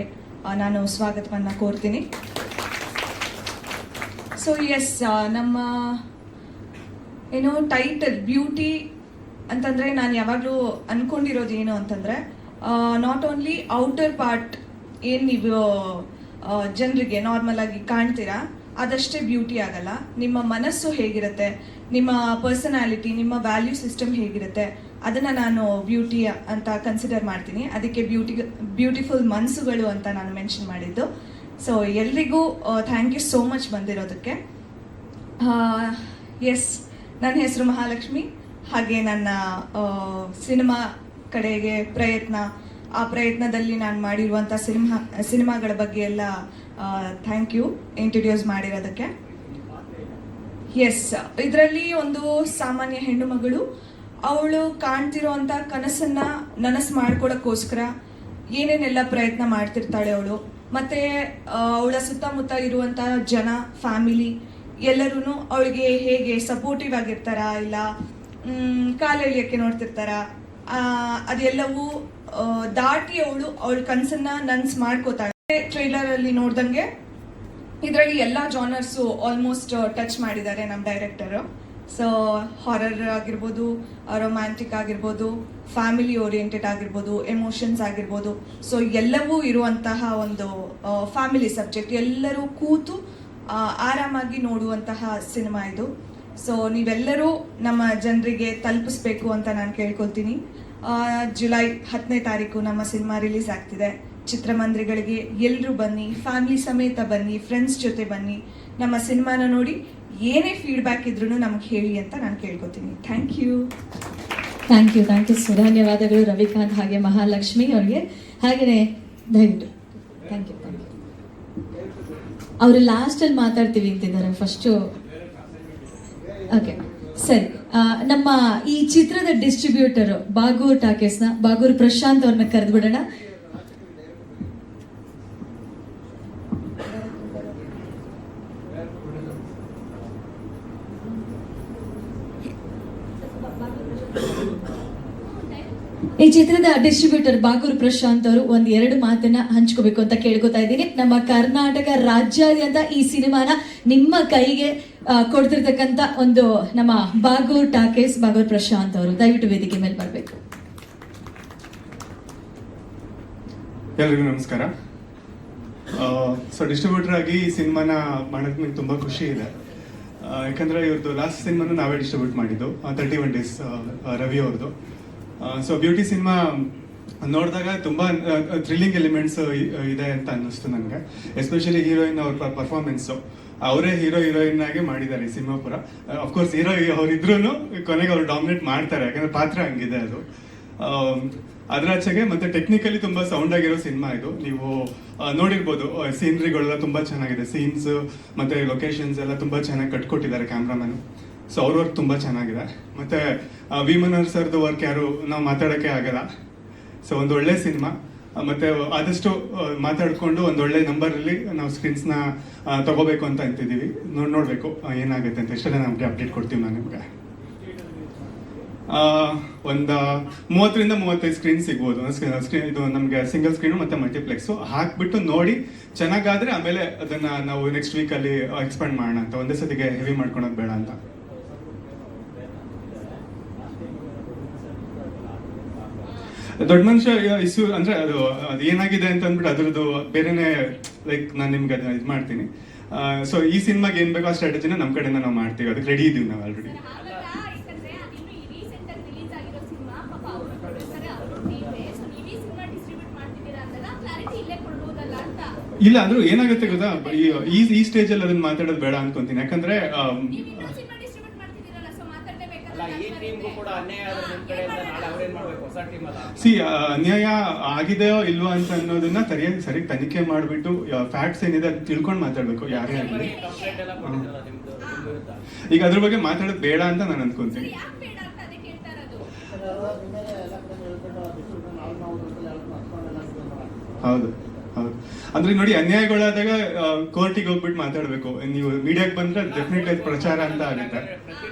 ನಾನು ಸ್ವಾಗತವನ್ನು ಕೋರ್ತೀನಿ. ಸೊ ಎಸ್, ನಮ್ಮ ಟೈಟಲ್ ಬ್ಯೂಟಿ ಅಂತಂದರೆ ನಾನು ಯಾವಾಗಲೂ ಅಂದ್ಕೊಂಡಿರೋದು ಏನು ಅಂತಂದರೆ, ನಾಟ್ ಓನ್ಲಿ ಔಟರ್ ಪಾರ್ಟ್ ಏನು ನೀವು ಜನರಿಗೆ ನಾರ್ಮಲ್ ಆಗಿ ಕಾಣ್ತೀರಾ ಅದಷ್ಟೇ ಬ್ಯೂಟಿ ಆಗಲ್ಲ. ನಿಮ್ಮ ಮನಸ್ಸು ಹೇಗಿರುತ್ತೆ, ನಿಮ್ಮ ಪರ್ಸನಾಲಿಟಿ, ನಿಮ್ಮ ವ್ಯಾಲ್ಯೂ ಸಿಸ್ಟಮ್ ಹೇಗಿರುತ್ತೆ, ಅದನ್ನು ನಾನು ಬ್ಯೂಟಿ ಅಂತ ಕನ್ಸಿಡರ್ ಮಾಡ್ತೀನಿ. ಅದಕ್ಕೆ ಬ್ಯೂಟಿಫುಲ್ ಮನಸ್ಸುಗಳು ಅಂತ ನಾನು ಮೆನ್ಷನ್ ಮಾಡಿದ್ದು. ಸೊ ಎಲ್ರಿಗೂ ಥ್ಯಾಂಕ್ ಯು ಸೋ ಮಚ್ ಬಂದಿರೋದಕ್ಕೆ. ಎಸ್, ನನ್ನ ಹೆಸರು ಮಹಾಲಕ್ಷ್ಮಿ. ಹಾಗೆ ನನ್ನ ಸಿನಿಮಾ ಕಡೆಗೆ ಆ ಪ್ರಯತ್ನದಲ್ಲಿ ನಾನು ಮಾಡಿರುವಂಥ ಸಿನಿಮಾಗಳ ಬಗ್ಗೆ ಎಲ್ಲ ಥ್ಯಾಂಕ್ ಯು ಇಂಟ್ರೊಡ್ಯೂಸ್ ಮಾಡಿರೋದಕ್ಕೆ. ಎಸ್, ಇದರಲ್ಲಿ ಒಂದು ಸಾಮಾನ್ಯ ಹೆಣ್ಣು ಮಗಳು, ಅವಳು ಕಾಣ್ತಿರೋಂಥ ಕನಸನ್ನು ನನಸು ಮಾಡ್ಕೊಳ್ಳೋಕ್ಕೋಸ್ಕರ ಏನೇನೆಲ್ಲ ಪ್ರಯತ್ನ ಮಾಡ್ತಿರ್ತಾಳೆ ಅವಳು. ಮತ್ತು ಅವಳ ಸುತ್ತಮುತ್ತ ಇರುವಂಥ ಜನ, ಫ್ಯಾಮಿಲಿ, ಎಲ್ಲರೂ ಅವಳಿಗೆ ಹೇಗೆ ಸಪೋರ್ಟಿವ್ ಆಗಿರ್ತಾರಾ ಇಲ್ಲ ಕಾಲು ಎಳಿಯೋಕ್ಕೆ ನೋಡ್ತಿರ್ತಾರ, ಅದೆಲ್ಲವೂ ದಾಟಿ ಅವಳ ಕನಸನ್ನ ನನ್ಸ್ ಮಾಡ್ಕೋತಾಳೆ. ಟ್ರೈಲರ್ ಅಲ್ಲಿ ನೋಡ್ದಂಗೆ ಇದರಲ್ಲಿ ಎಲ್ಲ ಜಾನರ್ಸು ಆಲ್ಮೋಸ್ಟ್ ಟಚ್ ಮಾಡಿದ್ದಾರೆ ನಮ್ಮ ಡೈರೆಕ್ಟರ್. ಸೊ ಹಾರರ್ ಆಗಿರ್ಬೋದು, ರೊಮ್ಯಾಂಟಿಕ್ ಆಗಿರ್ಬೋದು, ಫ್ಯಾಮಿಲಿ ಓರಿಯೆಂಟೆಡ್ ಆಗಿರ್ಬೋದು, ಎಮೋಷನ್ಸ್ ಆಗಿರ್ಬೋದು, ಸೊ ಎಲ್ಲವೂ ಇರುವಂತಹ ಒಂದು ಫ್ಯಾಮಿಲಿ ಸಬ್ಜೆಕ್ಟ್, ಎಲ್ಲರೂ ಕೂತು ಆರಾಮಾಗಿ ನೋಡುವಂತಹ ಸಿನಿಮಾ ಇದು. ಸೊ ನೀವೆಲ್ಲರೂ ನಮ್ಮ ಜನರಿಗೆ ತಲುಪಿಸ್ಬೇಕು ಅಂತ ನಾನು ಕೇಳ್ಕೊಳ್ತೀನಿ. ಜುಲೈ 10ನೇ ತಾರೀಕು ನಮ್ಮ ಸಿನಿಮಾ ರಿಲೀಸ್ ಆಗ್ತಿದೆ. ಚಿತ್ರಮಂದಿರಗಳಿಗೆ ಎಲ್ಲರೂ ಬನ್ನಿ, ಫ್ಯಾಮಿಲಿ ಸಮೇತ ಬನ್ನಿ, ಫ್ರೆಂಡ್ಸ್ ಜೊತೆ ಬನ್ನಿ, ನಮ್ಮ ಸಿನಿಮಾನ ನೋಡಿ ಏನೇ ಫೀಡ್ಬ್ಯಾಕ್ ಇದ್ರೂ ನಮ್ಗೆ ಹೇಳಿ ಅಂತ ನಾನು ಕೇಳ್ಕೊತೀನಿ. Thank you. ಥ್ಯಾಂಕ್ ಯು ಧನ್ಯವಾದಗಳು ರವಿಕಾಂತ್ ಹಾಗೆ ಮಹಾಲಕ್ಷ್ಮಿ ಅವ್ರಿಗೆ. ಹಾಗೆಯೇ ದಯವಿಟ್ಟು ಥ್ಯಾಂಕ್ ಯು. ಅವರು ಲಾಸ್ಟಲ್ಲಿ ಮಾತಾಡ್ತೀವಿ ಅಂತಿದ್ದಾರೆ ಫಸ್ಟು. ಓಕೆ ಸರಿ, ನಮ್ಮ ಈ ಚಿತ್ರದ ಡಿಸ್ಟ್ರಿಬ್ಯೂಟರ್ ಬಾಗೂರ್ ಟಾಕೀಸ್ನ ಬಾಗೂರ್ ಪ್ರಶಾಂತ್ ಅವ್ರನ್ನ ಕರೆದ್ಬಿಡೋಣ. ಈ ಚಿತ್ರದ ಡಿಸ್ಟ್ರಿಬ್ಯೂಟರ್ ಬಾಗೂರ್ ಪ್ರಶಾಂತ್ ಅವರು 1-2 ಮಾತನ್ನ ಹಂಚ್ಕೋಬೇಕು ಅಂತ ಕೇಳ್ಕೊತಾ ಇದ್ದೀನಿ. ನಮ್ಮ ಕರ್ನಾಟಕ ರಾಜ್ಯಾದ್ಯಂತ ಈ ಸಿನಿಮಾನ ನಿಮ್ಮ ಕೈಗೆ ಕೊಡ್ತಿರ್ತಕ್ಕಂಥ ಒಂದು ನಮ್ಮ ಬಾಗೂರ್ ಟಾಕೀಸ್ ಬಾಗೂರ್ ಪ್ರಶಾಂತ್ ಅವರು ದಯವಿಟ್ಟು ವೇದಿಕೆ ಮೇಲೆ ಬರಬೇಕು. ಎಲ್ರಿಗೂ ನಮಸ್ಕಾರ. ಸೊ ಡಿಸ್ಟ್ರಿಬ್ಯೂಟರ್ ಆಗಿ ಈ ಸಿನಿಮಾನ ಮಾಡೋಕ್ಕೆ ನಂಗೆ ತುಂಬ ಖುಷಿ ಇದೆ. ಯಾಕಂದರೆ ಇವ್ರದ್ದು ಲಾಸ್ಟ್ ಸಿನಿಮಾನು ನಾವೇ ಡಿಸ್ಟ್ರಿಬ್ಯೂಟ್ ಮಾಡಿದ್ದು, 31 ಡೇಸ್ ರವಿ ಅವ್ರದ್ದು. ಸೊ ಬ್ಯೂಟಿ ಸಿನಿಮಾ ನೋಡಿದಾಗ ತುಂಬ ಥ್ರಿಲ್ಲಿಂಗ್ ಎಲಿಮೆಂಟ್ಸ್ ಇದೆ ಅಂತ ಅನ್ನಿಸ್ತು ನನಗೆ. ಎಸ್ಪೆಷಲಿ ಹೀರೋಯಿನ್ ಅವ್ರ ಪರ್ಫಾರ್ಮೆನ್ಸು, ಅವರೇ ಹೀರೋಯಿನ್ ಆಗಿ ಮಾಡಿದ್ದಾರೆ ಈ ಸಿನಿಮಾ ಪೂರ. ಅಫ್ಕೋರ್ಸ್ ಅವರಿದ್ರೂ ಕೊನೆಗೆ ಅವ್ರು ಡಾಮಿನೇಟ್ ಮಾಡ್ತಾರೆ, ಯಾಕಂದ್ರೆ ಪಾತ್ರ ಹಂಗಿದೆ ಅದು. ಅದರಾಚೆಗೆ ಮತ್ತೆ ಟೆಕ್ನಿಕಲಿ ತುಂಬ ಸೌಂಡ್ ಆಗಿರೋ ಸಿನಿಮಾ ಇದು. ನೀವು ನೋಡಿರ್ಬೋದು, ಸೀನ್ರಿಗಳೆಲ್ಲ ತುಂಬ ಚೆನ್ನಾಗಿದೆ, ಸೀನ್ಸ್ ಮತ್ತೆ ಲೊಕೇಶನ್ಸ್ ಎಲ್ಲ ತುಂಬ ಚೆನ್ನಾಗಿ ಕಟ್ಕೊಟ್ಟಿದ್ದಾರೆ ಕ್ಯಾಮ್ರಾಮನ್. ಸೊ ಅವ್ರ ವರ್ಕ್ ತುಂಬ ಚೆನ್ನಾಗಿದೆ. ಮತ್ತು ವಿ ಮನೋಹರ್ ಸರ್ದು ವರ್ಕ್ ಯಾರು ನಾವು ಮಾತಾಡೋಕ್ಕೆ ಆಗಲ್ಲ. ಸೊ ಒಂದು ಒಳ್ಳೆ ಸಿನಿಮಾ, ಮತ್ತು ಆದಷ್ಟು ಮಾತಾಡಿಕೊಂಡು ಒಂದು ಒಳ್ಳೆ ನಂಬರಲ್ಲಿ ನಾವು ಸ್ಕ್ರೀನ್ಸ್ನ ತಗೋಬೇಕು ಅಂತ ಅಂತಿದ್ದೀವಿ. ನೋಡಬೇಕು ಏನಾಗುತ್ತೆ ಅಂತ. ಎಷ್ಟೆಲ್ಲ ನಮಗೆ ಅಪ್ಡೇಟ್ ಕೊಡ್ತೀವಿ ನಾನು ನಿಮಗೆ. ಒಂದು 30ರಿಂದ 35 ಸ್ಕ್ರೀನ್ ಸಿಗ್ಬೋದು. ಇದು ನಮಗೆ ಸಿಂಗಲ್ ಸ್ಕ್ರೀನು ಮತ್ತು ಮಲ್ಟಿಪ್ಲೆಕ್ಸು ಹಾಕ್ಬಿಟ್ಟು ನೋಡಿ, ಚೆನ್ನಾಗಾದರೆ ಆಮೇಲೆ ಅದನ್ನು ನಾವು ನೆಕ್ಸ್ಟ್ ವೀಕಲ್ಲಿ ಎಕ್ಸ್ಪ್ಯಾಂಡ್ ಮಾಡೋಣ ಅಂತ. ಒಂದೇ ಸತಿಗೆ ಹೆವಿ ಮಾಡ್ಕೊಳೋದು ಬೇಡ ಅಂತ. ದೊಡ್ಡ ಮನುಷ್ಯ ಇಶ್ಯೂ ಅಂದರೆ ಅದು ಏನಾಗಿದೆ ಅಂತ ಅಂದ್ಬಿಟ್ಟು ಅದ್ರದ್ದು ಬೇರೆನೇ, ಲೈಕ್ ನಾನು ನಿಮ್ಗೆ ಅದನ್ನ ಇದು ಮಾಡ್ತೀನಿ. ಸೊ ಈ ಸಿನಿಮಾಗೆ ಏನು ಬೇಕೋ ಆ ಸ್ಟ್ರಾಟಜಿನ ನಮ್ಮ ಕಡೆಯಿಂದ ನಾವು ಮಾಡ್ತೀವಿ, ಅದಕ್ಕೆ ರೆಡಿ ಇದ್ದೀವಿ ನಾವು ಆಲ್ರೆಡಿ. ಇಲ್ಲ ಅಂದ್ರೂ ಏನಾಗುತ್ತೆ ಗೊತ್ತಾ, ಈ ಸ್ಟೇಜಲ್ಲಿ ಅದನ್ನ ಮಾತಾಡೋದು ಬೇಡ ಅನ್ಕೊಂತೀನಿ. ಯಾಕಂದ್ರೆ ಅನ್ಯಾಯ ಆಗಿದೆಯೋ ಇಲ್ವಾ ಅಂತ ಅನ್ನೋದನ್ನ ಸರಿಯಾಗಿ ತನಿಖೆ ಮಾಡಿಬಿಟ್ಟು ಫ್ಯಾಕ್ಟ್ಸ್ ಏನಿದೆ ಅದು ತಿಳ್ಕೊಂಡು ಮಾತಾಡ್ಬೇಕು ಯಾರೇ ಆಗಲಿ. ಈಗ ಅದ್ರ ಬಗ್ಗೆ ಮಾತಾಡೋದು ಬೇಡ ಅಂತ ನಾನು ಅನ್ಕೊಂತೀನಿ. ಹೌದು ಹೌದು, ಅಂದ್ರೆ ನೋಡಿ, ಅನ್ಯಾಯಗಳಾದಾಗ ಕೋರ್ಟಿಗೆ ಹೋಗ್ಬಿಟ್ಟು ಮಾತಾಡ್ಬೇಕು. ನೀವು ಮೀಡಿಯಾಗೆ ಬಂದ್ರೆ ಡೆಫಿನೆಟ್ಲಿ ಪ್ರಚಾರ ಅಂತ ಆಗುತ್ತೆ.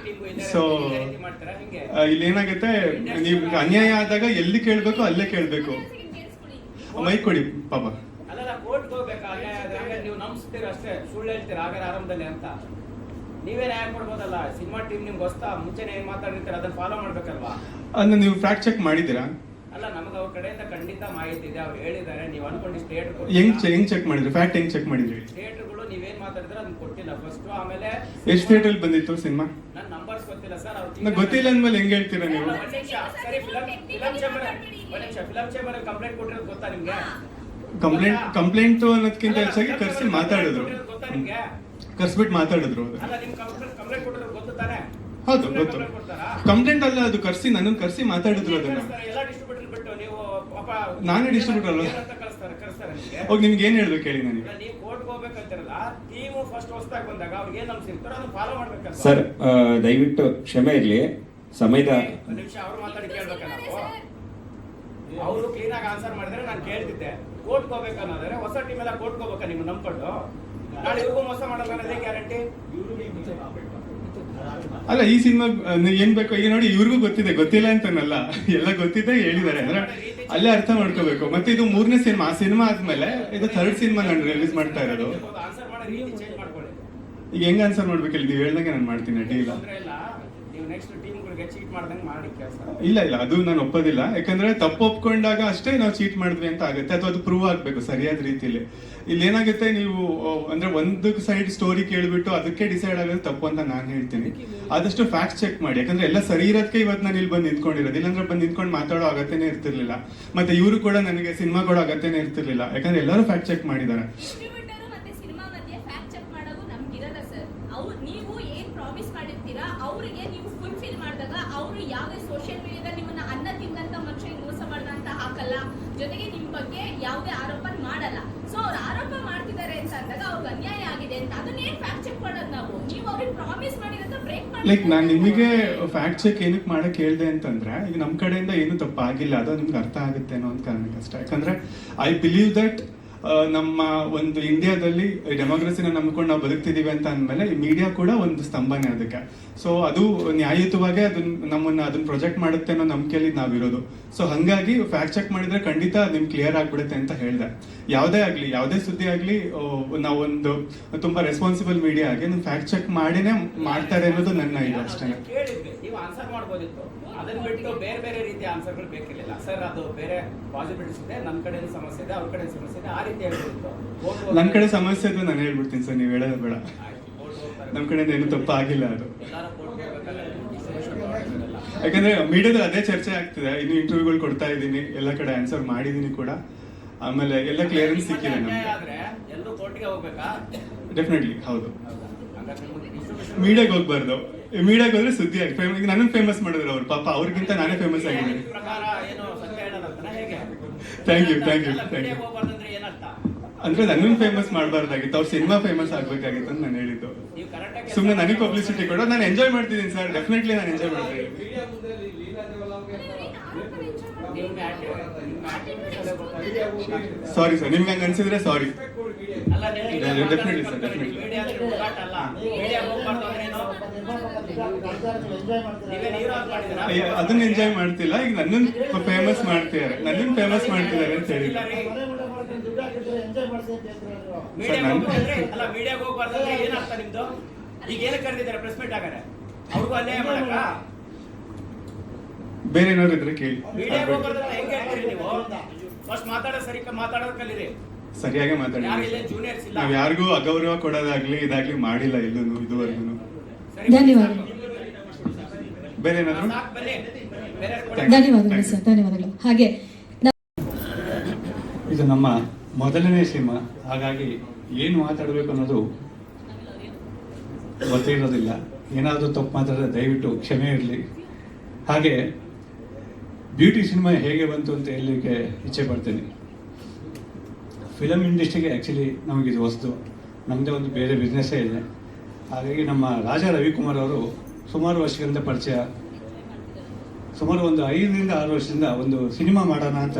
ಸೊ ಇಲ್ಲಿ ಏನಾಗುತ್ತೆ, ನೀವು ಅನ್ಯಾಯ ಆದಾಗ ಎಲ್ಲಿ ಕೇಳ್ಬೇಕು ಅಲ್ಲೇ ಕೇಳ್ಬೇಕು. ಮೈಕ್ ಕೊಡಿ ಪಾಪ. ನೀವು ನಂಬಿಸ್ತೀರ ಅಷ್ಟೇ, ಸುಳ್ಳು ಹೇಳ್ತೀರ ಆಗ ಆರಂಭದಲ್ಲಿ ಅಂತ. ನೀವೇ ನ್ಯಾಯ ಕೊಡ್ಬೋದಲ್ಲ. ಸಿನಿಮಾ ಟೀಮ್ ನಿಮ್ಗೆ ಹೊಸ್ತಾ ಮುಂಚೆನೆ ಏನ್ ಮಾತಾಡಿರ್ತೀರ ಅದನ್ನ ಫಾಲೋ ಮಾಡ್ಬೇಕಲ್ವಾ? ಅದನ್ನ ನೀವು ಫ್ಯಾಕ್ಟ್ ಚೆಕ್ ಮಾಡಿದ್ದೀರಾ? ಅಲ್ಲ, ನಮಗೆ ಅವ್ರ ಕಡೆಯಿಂದ ಖಂಡಿತ ಮಾಹಿತಿ ಇದೆ. ಅವ್ರು ಹೇಳಿದ್ದಾರೆ, ನೀವು ಅನ್ಕೊಂಡು ಸ್ಟೇಟ್ ಹೆಂಗ್ ಚೆಕ್ ಮಾಡಿದ್ರಿ? ಫ್ಯಾಕ್ಟ್ ಹೆಂಗ್ ಚೆಕ್ ಮಾಡಿದ್ರಿ? ಥಿಯೇಟರ್ಗಳು ನೀವೇನ್ ಮಾತಾಡಿದ್ರೆ ಅದನ್ನ ಕೊಟ್ಟಿಲ್ಲ ಫಸ್ಟ್. ಆಮೇಲೆ ಎಷ್ಟು ಥಿಯೇಟರ್ ಬಂದಿತ್ತು ಸಿನಿಮಾ? ನನ್ನ ನಂಬರ್ಸ್ ಗೊತ್ತಿಲ್ಲ ಸರ್. ಅವ್ರು ಗೊತ್ತಿಲ್ಲ ಅಂದ್ಮೇಲೆ ಹೆಂಗ್ ಹೇಳ್ತೀರಾ ನೀವು? ಸರಿ, ಫಿಲಂ ಚೇಂಬರ್ ಕಂಪ್ಲೇಂಟ್ ಕೊಟ್ಟಿರೋದು ಗೊತ್ತಾ ನಿಮ್ಗೆ? ಕಂಪ್ಲೇಂಟ್ ಅನ್ನೋದಕ್ಕಿಂತ ಹೆಚ್ಚಾಗಿ ಕರ್ಸಿ ಮಾತಾಡಿದ್ರು, ಗೊತ್ತಾ ನಿಮ್ಗೆ? ಕರ್ಸ್ಬಿಟ್ಟು ಮಾತಾಡಿದ್ರು. ಅಲ್ಲ, ನಿಮ್ ಕಂಪ್ಲೇಂಟ್ ಕೊಟ್ಟಿರೋದು ಗೊತ್ತು ತಾನೆ? ಹೌದು ಗೊತ್ತು. ಕಂಪ್ಲೇಂಟ್ ಅಲ್ಲ, ಅದು ಕರ್ಸಿ ನನ್ನ ಕರ್ಸಿ ಮಾತಾಡಿದ್ರು ಅದನ್ನ. ಎಲ್ಲ ಡಿಸ್ಟ್ರಿಬ್ಯೂಟರ್ ಬಿಟ್ಟು ನೀವು ನಾನೇ ಡಿಸ್ಟ್ರಿಬ್ಯೂಟರ್ ಅಲ್ವಾ? ಹೋಗಿ ನಿಮ್ಗೆ ಏನ್ ಹೇಳ್ಬೇಕು ಹೇಳಿ ನನಗೆ? ನೀವು ಕೋರ್ಟ್ಗೆ ಹೋಗ್ಬೇಕಂತಿರಲ್ಲ, ಟೀಮು ಫಸ್ಟ್ ಹೊಸದಾಗಿ ಬಂದಾಗ ಅವ್ರಿಗೆ ಏನ್ ಅನ್ಸಿರ್ತಾರೋ ಅದನ್ನ ಫಾಲೋ ಮಾಡ್ಬೇಕಲ್ಲ ಸರ್. ದಯವಿಟ್ಟು ಕ್ಷಮೆ ಇರಲಿ, ಸಮಯದ ಒಂದು ನಿಮಿಷ ಅವ್ರು ಮಾತಾಡಿ ಕೇಳ್ಬೇಕ ನಾವು. ಅವರು ಕ್ಲೀನ್ ಆಗಿ ಆನ್ಸರ್ ಮಾಡಿದ್ರೆ ನಾನು ಕೇಳ್ತಿದ್ದೆ. ಕೋರ್ಟ್ಗೆ ಹೋಗ್ಬೇಕನ್ನೋದ್ರೆ ಹೊಸ ಟೀಮ್ ಎಲ್ಲ ಕೋರ್ಟ್ಗೆ ಹೋಗ್ಬೇಕಾ ನಿಮ್ಮ ನಂಬ್ಕೊಂಡು? ನಾಳೆ ಇವ್ರಿಗೂ ಮೋಸ ಮಾಡಲ್ಲ ಅನ್ನೋದೇ ಗ್ಯಾರಂಟಿ. ಅಲ್ಲ, ಈ ಸಿನಿಮಾ ಏನ್ ಬೇಕೋ ಈಗ ನೋಡಿ, ಇವ್ರಿಗೂ ಗೊತ್ತಿದೆ, ಗೊತ್ತಿಲ್ಲ ಅಂತನಲ್ಲ, ಎಲ್ಲ ಗೊತ್ತಿದ್ದೆ ಹೇಳಿದ್ದಾರೆ. ಅಂದ್ರೆ ಅಲ್ಲೇ ಅರ್ಥ ಮಾಡ್ಕೋಬೇಕು. ಮತ್ತೆ ಇದು 3ನೇ ಸಿನಿಮಾ. ಆ ಸಿನಿಮಾ ಆದ್ಮೇಲೆ ಇದು 3rd ಸಿನಿಮಾ ನಾನು ರಿಲೀಸ್ ಮಾಡ್ತಾ ಇರೋದು. ಆನ್ಸರ್ ಮಾಡೋ ರೀತಿ ಚೇಂಜ್ ಮಾಡ್ಕೊಳ್ಳಿ. ಈಗ ಹೆಂಗ್ ಆನ್ಸರ್ ಮಾಡ್ಬೇಕಿಲ್ಲ, ನೀವು ಹೇಳ್ದಂಗೆ ನಾನು ಮಾಡ್ತೀನಿ, ಅಡ್ಡಿ ಇಲ್ಲ. ತೊಂದ್ರೆ ಇಲ್ಲ, ನೀವು ನೆಕ್ಸ್ಟ್ ಟೀಮ್ಗಳಿಗೆ ಚೀಟ್ ಮಾಡ್ದಂಗೆ ಮಾಡಿ ಕೆಲಸ. ಇಲ್ಲ, ಅದು ನಾನು ಒಪ್ಪೋದಿಲ್ಲ. ಯಾಕಂದ್ರೆ ತಪ್ಪು ಒಪ್ಕೊಂಡಾಗ ಅಷ್ಟೇ ನಾವು ಚೀಟ್ ಮಾಡಿದ್ವಿ ಅಂತ ಆಗುತ್ತೆ, ಅಥವಾ ಅದು ಪ್ರೂವ್ ಆಗ್ಬೇಕು ಸರಿಯಾದ ರೀತಿಯಲ್ಲಿ. ಇಲ್ಲಿ ಏನಾಗುತ್ತೆ, ನೀವು ಅಂದ್ರೆ ಒಂದು ಸೈಡ್ ಸ್ಟೋರಿ ಕೇಳ್ಬಿಟ್ಟು ಅದಕ್ಕೆ ಡಿಸೈಡ್ ಆಗೋದು ತಪ್ಪು ಅಂತ ನಾನು ಹೇಳ್ತೀನಿ. ಆದಷ್ಟು ಫ್ಯಾಕ್ಟ್ ಚೆಕ್ ಮಾಡಿ. ಯಾಕಂದ್ರೆ ಎಲ್ಲ ಸರಿ ಇರೋದಕ್ಕೆ ಇವತ್ತು ನಾನು ಇಲ್ಲಿ ಬಂದು ನಿಂತ್ಕೊಂಡಿರೋದು. ಇಲ್ಲಾಂದ್ರೆ ಬಂದು ನಿಂತ್ಕೊಂಡು ಮಾತಾಡೋ ಅಗತ್ಯನೇ ಇರ್ತಿರ್ಲಿಲ್ಲ. ಮತ್ತೆ ಇವರು ಕೂಡ ನನಗೆ ಸಿನಿಮಾ ಕೊಡೋ ಅಗತ್ಯನೇ ಇರ್ತಿರ್ಲಿಲ್ಲ. ಯಾಕಂದ್ರೆ ಎಲ್ಲರೂ ಫ್ಯಾಕ್ಟ್ ಚೆಕ್ ಮಾಡಿದ್ದಾರೆ. ಮತ್ತೆ ಸಿನಿಮಾ ಮಧ್ಯೆ ಫ್ಯಾಕ್ಟ್ ಚೆಕ್ ಮಾಡೋದು ನಮ್ಗಿರಲ್ಲ ಸರ್. ನೀವು ಏನ್ ಪ್ರಾಮಿಸ್ ಮಾಡಿರ್ತೀರಾ ಅವರಿಗೆ ನೀವು ಫುಲ್ಫಿಲ್ ಮಾಡಿದಾಗ ಅವರು ಯಾವುದೇ ಸೋಷಿಯಲ್ ಮೀಡಿಯಾದಲ್ಲಿ ನಿಮ್ಮನ್ನ ಅನ್ನ ತಿಂದಂತ ಮನುಷ್ಯನಿಗೆ ಮೋಸ ಮಾಡ್ದ ಅಂತ ಹಾಕಲ್ಲ. ಜೊತೆಗೆ ನಿಮ್ ಬಗ್ಗೆ ಯಾವುದೇ ಆರೋಪ ಮಾಡಲ್ಲ. ಸೊ ಅವ್ರು ಆರೋಪ ಮಾಡ್ತಿದ್ದಾರೆ ಅಂತ ಅಂದಾಗ ಅವ್ರಿಗೆ ಅನ್ಯಾಯ ಆಗಿದೆ ಅಂತ ಅದನ್ನೇನ್ ಫ್ಯಾಕ್ಟ್ ಚೆಕ್ ಮಾಡೋದು ನಾವು. ನೀವು ಅವ್ರಿಗೆ ಪ್ರಾಮಿಸ್ ಮಾಡಿರೋದು ಬ್ರೇಕ್ ಮಾಡಿ. ಲೈಕ್ ನಾನು ನಿಮಗೆ ಫ್ಯಾಕ್ಟ್ ಚೆಕ್ ಏನಕ್ಕೆ ಮಾಡಕ್ ಹೇಳ್ದೆ ಅಂತಂದ್ರೆ, ಈಗ ನಮ್ಮ ಕಡೆಯಿಂದ ಏನು ತಪ್ಪಾಗಿಲ್ಲ, ಅದು ನಿಮ್ಗೆ ಅರ್ಥ ಆಗುತ್ತೆ ಅನ್ನೋ ಒಂದು ಕಾರಣಕ್ಕಷ್ಟೇ. ಯಾಕಂದ್ರೆ ಐ ಬಿಲೀವ್ ದಟ್ ನಮ್ಮ ಒಂದು ಇಂಡಿಯಾದಲ್ಲಿ ಡೆಮೋಕ್ರಸಿನ ನಂಬ್ಕೊಂಡು ನಾವು ಬದುಕ್ತಿದೀವಿ ಅಂತ ಅಂದಮೇಲೆ ಈ ಮೀಡಿಯಾ ಕೂಡ ಒಂದು ಸ್ತಂಭನೇ ಅದಕ್ಕೆ. ಸೊ ಅದು ನ್ಯಾಯಯುತವಾಗಿ ಅದನ್ನ ಪ್ರೊಜೆಕ್ಟ್ ಮಾಡುತ್ತೆ ಅನ್ನೋ ನಂಬಿಕೆಯಲ್ಲಿ ನಾವಿರೋದು. ಸೊ ಹಂಗಾಗಿ ಫ್ಯಾಕ್ಟ್ ಚೆಕ್ ಮಾಡಿದ್ರೆ ಖಂಡಿತ ನಿಮ್ಗೆ ಕ್ಲಿಯರ್ ಆಗ್ಬಿಡುತ್ತೆ ಅಂತ ಹೇಳಿದೆ. ಯಾವುದೇ ಆಗ್ಲಿ, ಯಾವುದೇ ಸುದ್ದಿ ಆಗ್ಲಿ, ನಾವೊಂದು ತುಂಬಾ ರೆಸ್ಪಾನ್ಸಿಬಲ್ ಮೀಡಿಯಾ ಆಗಿ ನೀವು ಫ್ಯಾಕ್ಟ್ ಚೆಕ್ ಮಾಡಿನೇ ಮಾಡ್ತಾರೆ ಅನ್ನೋದು ನನ್ನ ಇದು ಅಷ್ಟೇ. ಕೇಳಿದ್ವಿ, ನೀವು ಆನ್ಸರ್ ಮಾಡ್ಬೋದಿತ್ತು. ಅದನ್ನ ಬಿಟ್ಟು ಬೇರೆ ಬೇರೆ ರೀತಿಯ ಆನ್ಸರ್ಗಳು ಬೇಕಿರಲಿಲ್ಲ ಸರ್. ಅದು ಬೇರೆ ಪಾಸಿಬಿಲಿಟೀಸ್ ಇದೆ, ನನ್ನ ಕಡೆ ಸಮಸ್ಯೆ ಇದೆ, ಅವ್ರ ಕಡೆ ಸಮಸ್ಯೆ ಇದೆ, ಆ ರೀತಿ ಹೇಳ್ಬೋದಿತ್ತು. ನನ್ನ ಕಡೆ ಸಮಸ್ಯೆ ಇದ್ರೆ ನಾನು ಹೇಳ್ಬಿಡ್ತೀನಿ ಸರ್, ನೀವು ಹೇಳೋದು ಬೇಡ. ನಮ್ಮ ಕಡೆಯಿಂದ ಏನು ತಪ್ಪ ಆಗಿಲ್ಲ ಅದು. ಯಾಕಂದ್ರೆ ಮೀಡಿಯಾದಲ್ಲಿ ಅದೇ ಚರ್ಚೆ ಆಗ್ತಿದೆ. ಇನ್ನು ಇಂಟರ್ವ್ಯೂಗಳು ಕೊಡ್ತಾ ಇದ್ದೀನಿ, ಎಲ್ಲ ಕಡೆ ಆನ್ಸರ್ ಮಾಡಿದೀನಿ ಕೂಡ. ಆಮೇಲೆ ಎಲ್ಲ ಕ್ಲಿಯರೆನ್ಸ್ ಸಿಕ್ಕಿದೆ ನಮ್ಗೆ. ಎಲ್ಲರೂ ಕೋರ್ಟ್ಗೆ ಹೋಗ್ಬೇಕಾ? ಡೆಫಿನೆಟ್ಲಿ ಹೌದು. ಮೀಡಿಯಾಗೆ ಹೋಗ್ಬಾರ್ದು. ಮೀಡಿಯಾಗೆ ಹೋದ್ರೆ ಸುದ್ದಿ ಆಗಿ ಈಗ ನನ್ನನ್ನು ಫೇಮಸ್ ಮಾಡಿದ್ರು ಅವ್ರು. ಪಾಪ ಅವ್ರಿಗಿಂತ ನಾನೇ ಫೇಮಸ್ ಆಗಿದ್ದೀನಿ. Thank you. ಅಂದ್ರೆ ನನ್ನನ್ನು ಫೇಮಸ್ ಮಾಡಬಾರ್ದಾಗಿತ್ತು, ಅವ್ರ ಸಿನಿಮಾ ಫೇಮಸ್ ಆಗ್ಬೇಕಾಗಿತ್ತು ಅಂತ ನಾನು ಹೇಳಿದ್ದು. ಸುಮ್ಮನೆ ನನಗೆ ಪಬ್ಲಿಸಿಟಿ ಕೊಡೋ. ನಾನು ಎಂಜಾಯ್ ಮಾಡ್ತಿದ್ದೀನಿ ಸರ್, ಡೆಫಿನೆಟ್ಲಿ ನಾನು ಎಂಜಾಯ್ ಮಾಡ್ತೀನಿ. ಸಾರಿ ಸರ್, ನಿಮ್ಗೆ ಹಂಗೆ ಅನ್ಸಿದ್ರೆ ಸಾರಿ. Definitely sir, definitely. ಅದನ್ನ ಎಂಜಾಯ್ ಮಾಡ್ತಿಲ್ಲ, ಈಗ ನನ್ನನ್ನು ಫೇಮಸ್ ಮಾಡ್ತಿದ್ದಾರೆ, ನನ್ನನ್ನು ಫೇಮಸ್ ಮಾಡ್ತಿದ್ದಾರೆ ಅಂತ ಹೇಳಿದ್ರು. ಮೀಡಿಯಾಗೆ ಹೋಗ್ಬಾರ್ದಂದ್ರೆ ಏನರ್ಥ ನಿಮ್ದು? ಈಗ ಏನಕ್ಕೆ ಕರೆದಿದ್ದಾರೆ ಪ್ರೆಸ್ ಮೀಟ್ ಆಗಾರೆ? ಅವ್ರಿಗೂ ಅನ್ಯಾಯ ಮಾಡಕ್ಕ? ಬೇರೆ ಏನಾದ್ರು ಇದ್ರೆ ಕೇಳಿ. ಮೀಡಿಯಾಗೆ ಹೋಗ್ಬಾರ್ದಂದ್ರೆ ಹೆಂಗೆ ಹೇಳ್ತೀರಿ ನೀವು? ಫಸ್ಟ್ ಮಾತಾಡೋ ಮಾತಾಡೋದು ಕಲೀರಿ. ಸರಿಯಾಗಿ ಮಾತಾಡಿ. ಜೂನಿಯರ್ಸ್ ಇಲ್ಲ, ನಾವ್ ಯಾರಿಗೂ ಅಗೌರವ ಕೊಡೋದಾಗ್ಲಿ ಇದಾಗ್ಲಿ ಮಾಡಿಲ್ಲ ಎಲ್ಲೂ ಇದುವರೆಗೂ. ಧನ್ಯವಾದ. ಬೇರೆ ಏನಾದ್ರು? ಧನ್ಯವಾದಗಳು ಸರ್, ಧನ್ಯವಾದಗಳು. ಹಾಗೆ ಇದು ನಮ್ಮ ಮೊದಲನೇ ಸಿನಿಮಾ, ಹಾಗಾಗಿ ಏನು ಮಾತಾಡಬೇಕು ಅನ್ನೋದು ಗೊತ್ತೇ ಇರೋದಿಲ್ಲ. ಏನಾದರೂ ತಪ್ಪು ಮಾತಾಡಿದ್ರೆ ದಯವಿಟ್ಟು ಕ್ಷಮೆ ಇರಲಿ. ಹಾಗೆ ಬ್ಯೂಟಿ ಸಿನಿಮಾ ಹೇಗೆ ಬಂತು ಅಂತ ಹೇಳಲಿಕ್ಕೆ ಇಚ್ಛೆ ಪಡ್ತೀನಿ. ಫಿಲಮ್ ಇಂಡಸ್ಟ್ರಿಗೆ ಆ್ಯಕ್ಚುಲಿ ನಮಗಿದು ಹೊಸದು, ನಮ್ಮದೇ ಒಂದು ಬೇರೆ ಬಿಸ್ನೆಸ್ಸೇ ಇದೆ. ಹಾಗಾಗಿ ನಮ್ಮ ರಾಜಾ ರವಿಕುಮಾರ್ ಅವರು ಸುಮಾರು ವರ್ಷಗಳಿಂದ ಪರಿಚಯ. ಸುಮಾರು ಒಂದು 5 ರಿಂದ 6 ವರ್ಷದಿಂದ ಒಂದು ಸಿನಿಮಾ ಮಾಡೋಣ ಅಂತ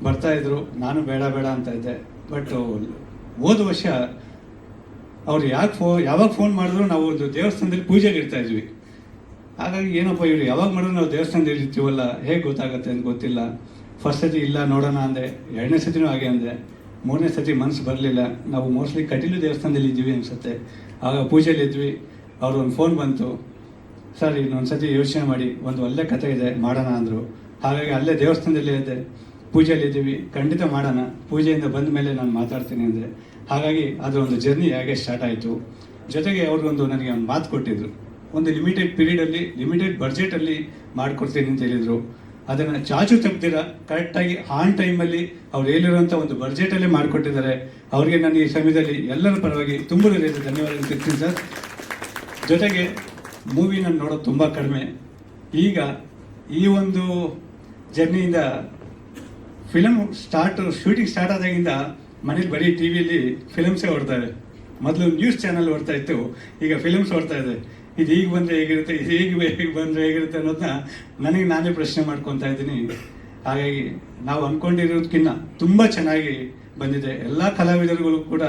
ಬರ್ತಾಯಿದ್ರು. ನಾನು ಬೇಡ ಅಂತ ಇದ್ದೆ. ಬಟ್ ಹೋದ ವರ್ಷ ಅವ್ರು ಯಾವಾಗ ಫೋನ್ ಮಾಡಿದ್ರು ನಾವು ಒಂದು ದೇವಸ್ಥಾನದಲ್ಲಿ ಪೂಜೆಗೆ ಇರ್ತಾ ಇದ್ವಿ. ಹಾಗಾಗಿ ಏನಪ್ಪ ಇವರು ಯಾವಾಗ ಮಾಡಿದ್ರು ನಾವು ದೇವಸ್ಥಾನದಲ್ಲಿ ಇರ್ತೀವಲ್ಲ, ಹೇಗೆ ಗೊತ್ತಾಗುತ್ತೆ ಅಂತ ಗೊತ್ತಿಲ್ಲ. ಫಸ್ಟ್ ಸತಿ ಇಲ್ಲ ನೋಡೋಣ ಅಂದೆ, 2ನೇ ಸತಿನೂ ಹಾಗೆ ಅಂದೆ, 3ನೇ ಸತಿ ಮನಸ್ಸು ಬರಲಿಲ್ಲ. ನಾವು ಮೋಸ್ಟ್ಲಿ ಕಟೀಲು ದೇವಸ್ಥಾನದಲ್ಲಿ ಇದ್ದೀವಿ ಅನಿಸುತ್ತೆ. ಆಗ ಪೂಜೆಯಲ್ಲಿ ಇದ್ವಿ, ಅವ್ರು ಒಂದು ಫೋನ್ ಬಂತು, ಸರ್ ಇನ್ನೊಂದು ಸತಿ ಯೋಚನೆ ಮಾಡಿ, ಒಂದು ಒಳ್ಳೆ ಕಥೆ ಇದೆ ಮಾಡೋಣ ಅಂದರು. ಹಾಗಾಗಿ ಅಲ್ಲೇ ದೇವಸ್ಥಾನದಲ್ಲೇ ಇದ್ದೆ, ಪೂಜೆಯಲ್ಲಿ ಇದ್ದೀವಿ, ಖಂಡಿತ ಮಾಡೋಣ, ಪೂಜೆಯಿಂದ ಬಂದ ಮೇಲೆ ನಾನು ಮಾತಾಡ್ತೀನಿ ಅಂದರೆ. ಹಾಗಾಗಿ ಅದು ಒಂದು ಜರ್ನಿ ಹೇಗೆ ಸ್ಟಾರ್ಟ್ ಆಯಿತು. ಜೊತೆಗೆ ಅವ್ರಿಗೊಂದು ನನಗೆ ಒಂದು ಮಾತು ಕೊಟ್ಟಿದ್ರು, ಒಂದು ಲಿಮಿಟೆಡ್ ಪೀರಿಯಡಲ್ಲಿ ಲಿಮಿಟೆಡ್ ಬಡ್ಜೆಟಲ್ಲಿ ಮಾಡಿಕೊಡ್ತೀನಿ ಅಂತ ಹೇಳಿದರು. ಅದನ್ನು ಚಾಚು ತಪ್ಪದಿರ ಕರೆಕ್ಟಾಗಿ ಆನ್ ಟೈಮಲ್ಲಿ ಅವ್ರು ಹೇಳಿರುವಂಥ ಒಂದು ಬಡ್ಜೆಟಲ್ಲೇ ಮಾಡಿಕೊಟ್ಟಿದ್ದಾರೆ. ಅವ್ರಿಗೆ ನಾನು ಈ ಸಮಯದಲ್ಲಿ ಎಲ್ಲರ ಪರವಾಗಿ ತುಂಬ ಧನ್ಯವಾದ ತಿಳಿಸ್ತೀನಿ ಸರ್. ಜೊತೆಗೆ ಮೂವಿ ನಾನು ನೋಡೋದು ತುಂಬ ಕಡಿಮೆ. ಈಗ ಈ ಒಂದು ಜರ್ನಿಯಿಂದ ಶೂಟಿಂಗ್ ಸ್ಟಾರ್ಟ್ ಆದಾಗಿಂದ ಮನೇಲಿ ಬರೀ ಟಿ ವಿಯಲ್ಲಿ ಫಿಲಮ್ಸೇ ಓಡ್ತಾ ಇದೆ. ಮೊದಲು ನ್ಯೂಸ್ ಚಾನಲ್ ಓಡ್ತಾ ಇತ್ತು, ಈಗ ಫಿಲಮ್ಸ್ ಓಡ್ತಾ ಇದೆ. ಇದು ಈಗ ಬಂದರೆ ಹೇಗಿರುತ್ತೆ, ಇದು ಹೇಗೆ ಬಂದರೆ ಹೇಗಿರುತ್ತೆ ಅನ್ನೋದನ್ನ ನನಗೆ ನಾನೇ ಪ್ರಶ್ನೆ ಮಾಡ್ಕೊತಾ ಇದ್ದೀನಿ. ಹಾಗಾಗಿ ನಾವು ಅಂದ್ಕೊಂಡಿರೋದಕ್ಕಿಂತ ತುಂಬ ಚೆನ್ನಾಗಿ ಬಂದಿದೆ. ಎಲ್ಲ ಕಲಾವಿದರುಗಳು ಕೂಡ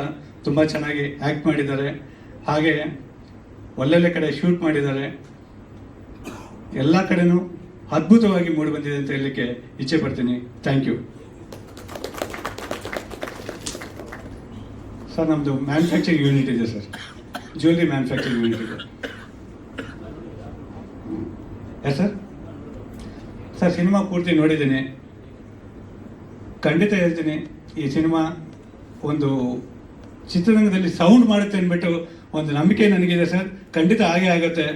ತುಂಬ ಚೆನ್ನಾಗಿ ಆ್ಯಕ್ಟ್ ಮಾಡಿದ್ದಾರೆ. ಹಾಗೆ ಒಳ್ಳೊಳ್ಳೆ ಕಡೆ ಶೂಟ್ ಮಾಡಿದ್ದಾರೆ. ಎಲ್ಲ ಕಡೆನೂ ಅದ್ಭುತವಾಗಿ ಮೂಡಿ ಬಂದಿದೆ ಅಂತ ಹೇಳಲಿಕ್ಕೆ ಇಚ್ಛೆ ಪಡ್ತೀನಿ. Thank you sir. ನಮ್ಮದು ಮ್ಯಾನುಫ್ಯಾಕ್ಚರಿಂಗ್ ಯೂನಿಟ್ ಇದೆ ಸರ್, ಜ್ಯುವೆಲ್ರಿ ಮ್ಯಾನುಫ್ಯಾಕ್ಚರಿಂಗ್ ಯೂನಿಟ್ ಇದೆ. ಸರ್ ಸರ್ ಸಿನಿಮಾ ಪೂರ್ತಿ ನೋಡಿದ್ದೀನಿ. ಖಂಡಿತ ಹೇಳ್ತೀನಿ, ಈ ಸಿನಿಮಾ ಒಂದು ಚಿತ್ರರಂಗದಲ್ಲಿ ಸೌಂಡ್ ಮಾಡುತ್ತೆ ಅಂದ್ಬಿಟ್ಟು ಒಂದು ನಂಬಿಕೆ ನನಗಿದೆ ಸರ್. ಖಂಡಿತ ಹಾಗೆ ಆಗುತ್ತೆ.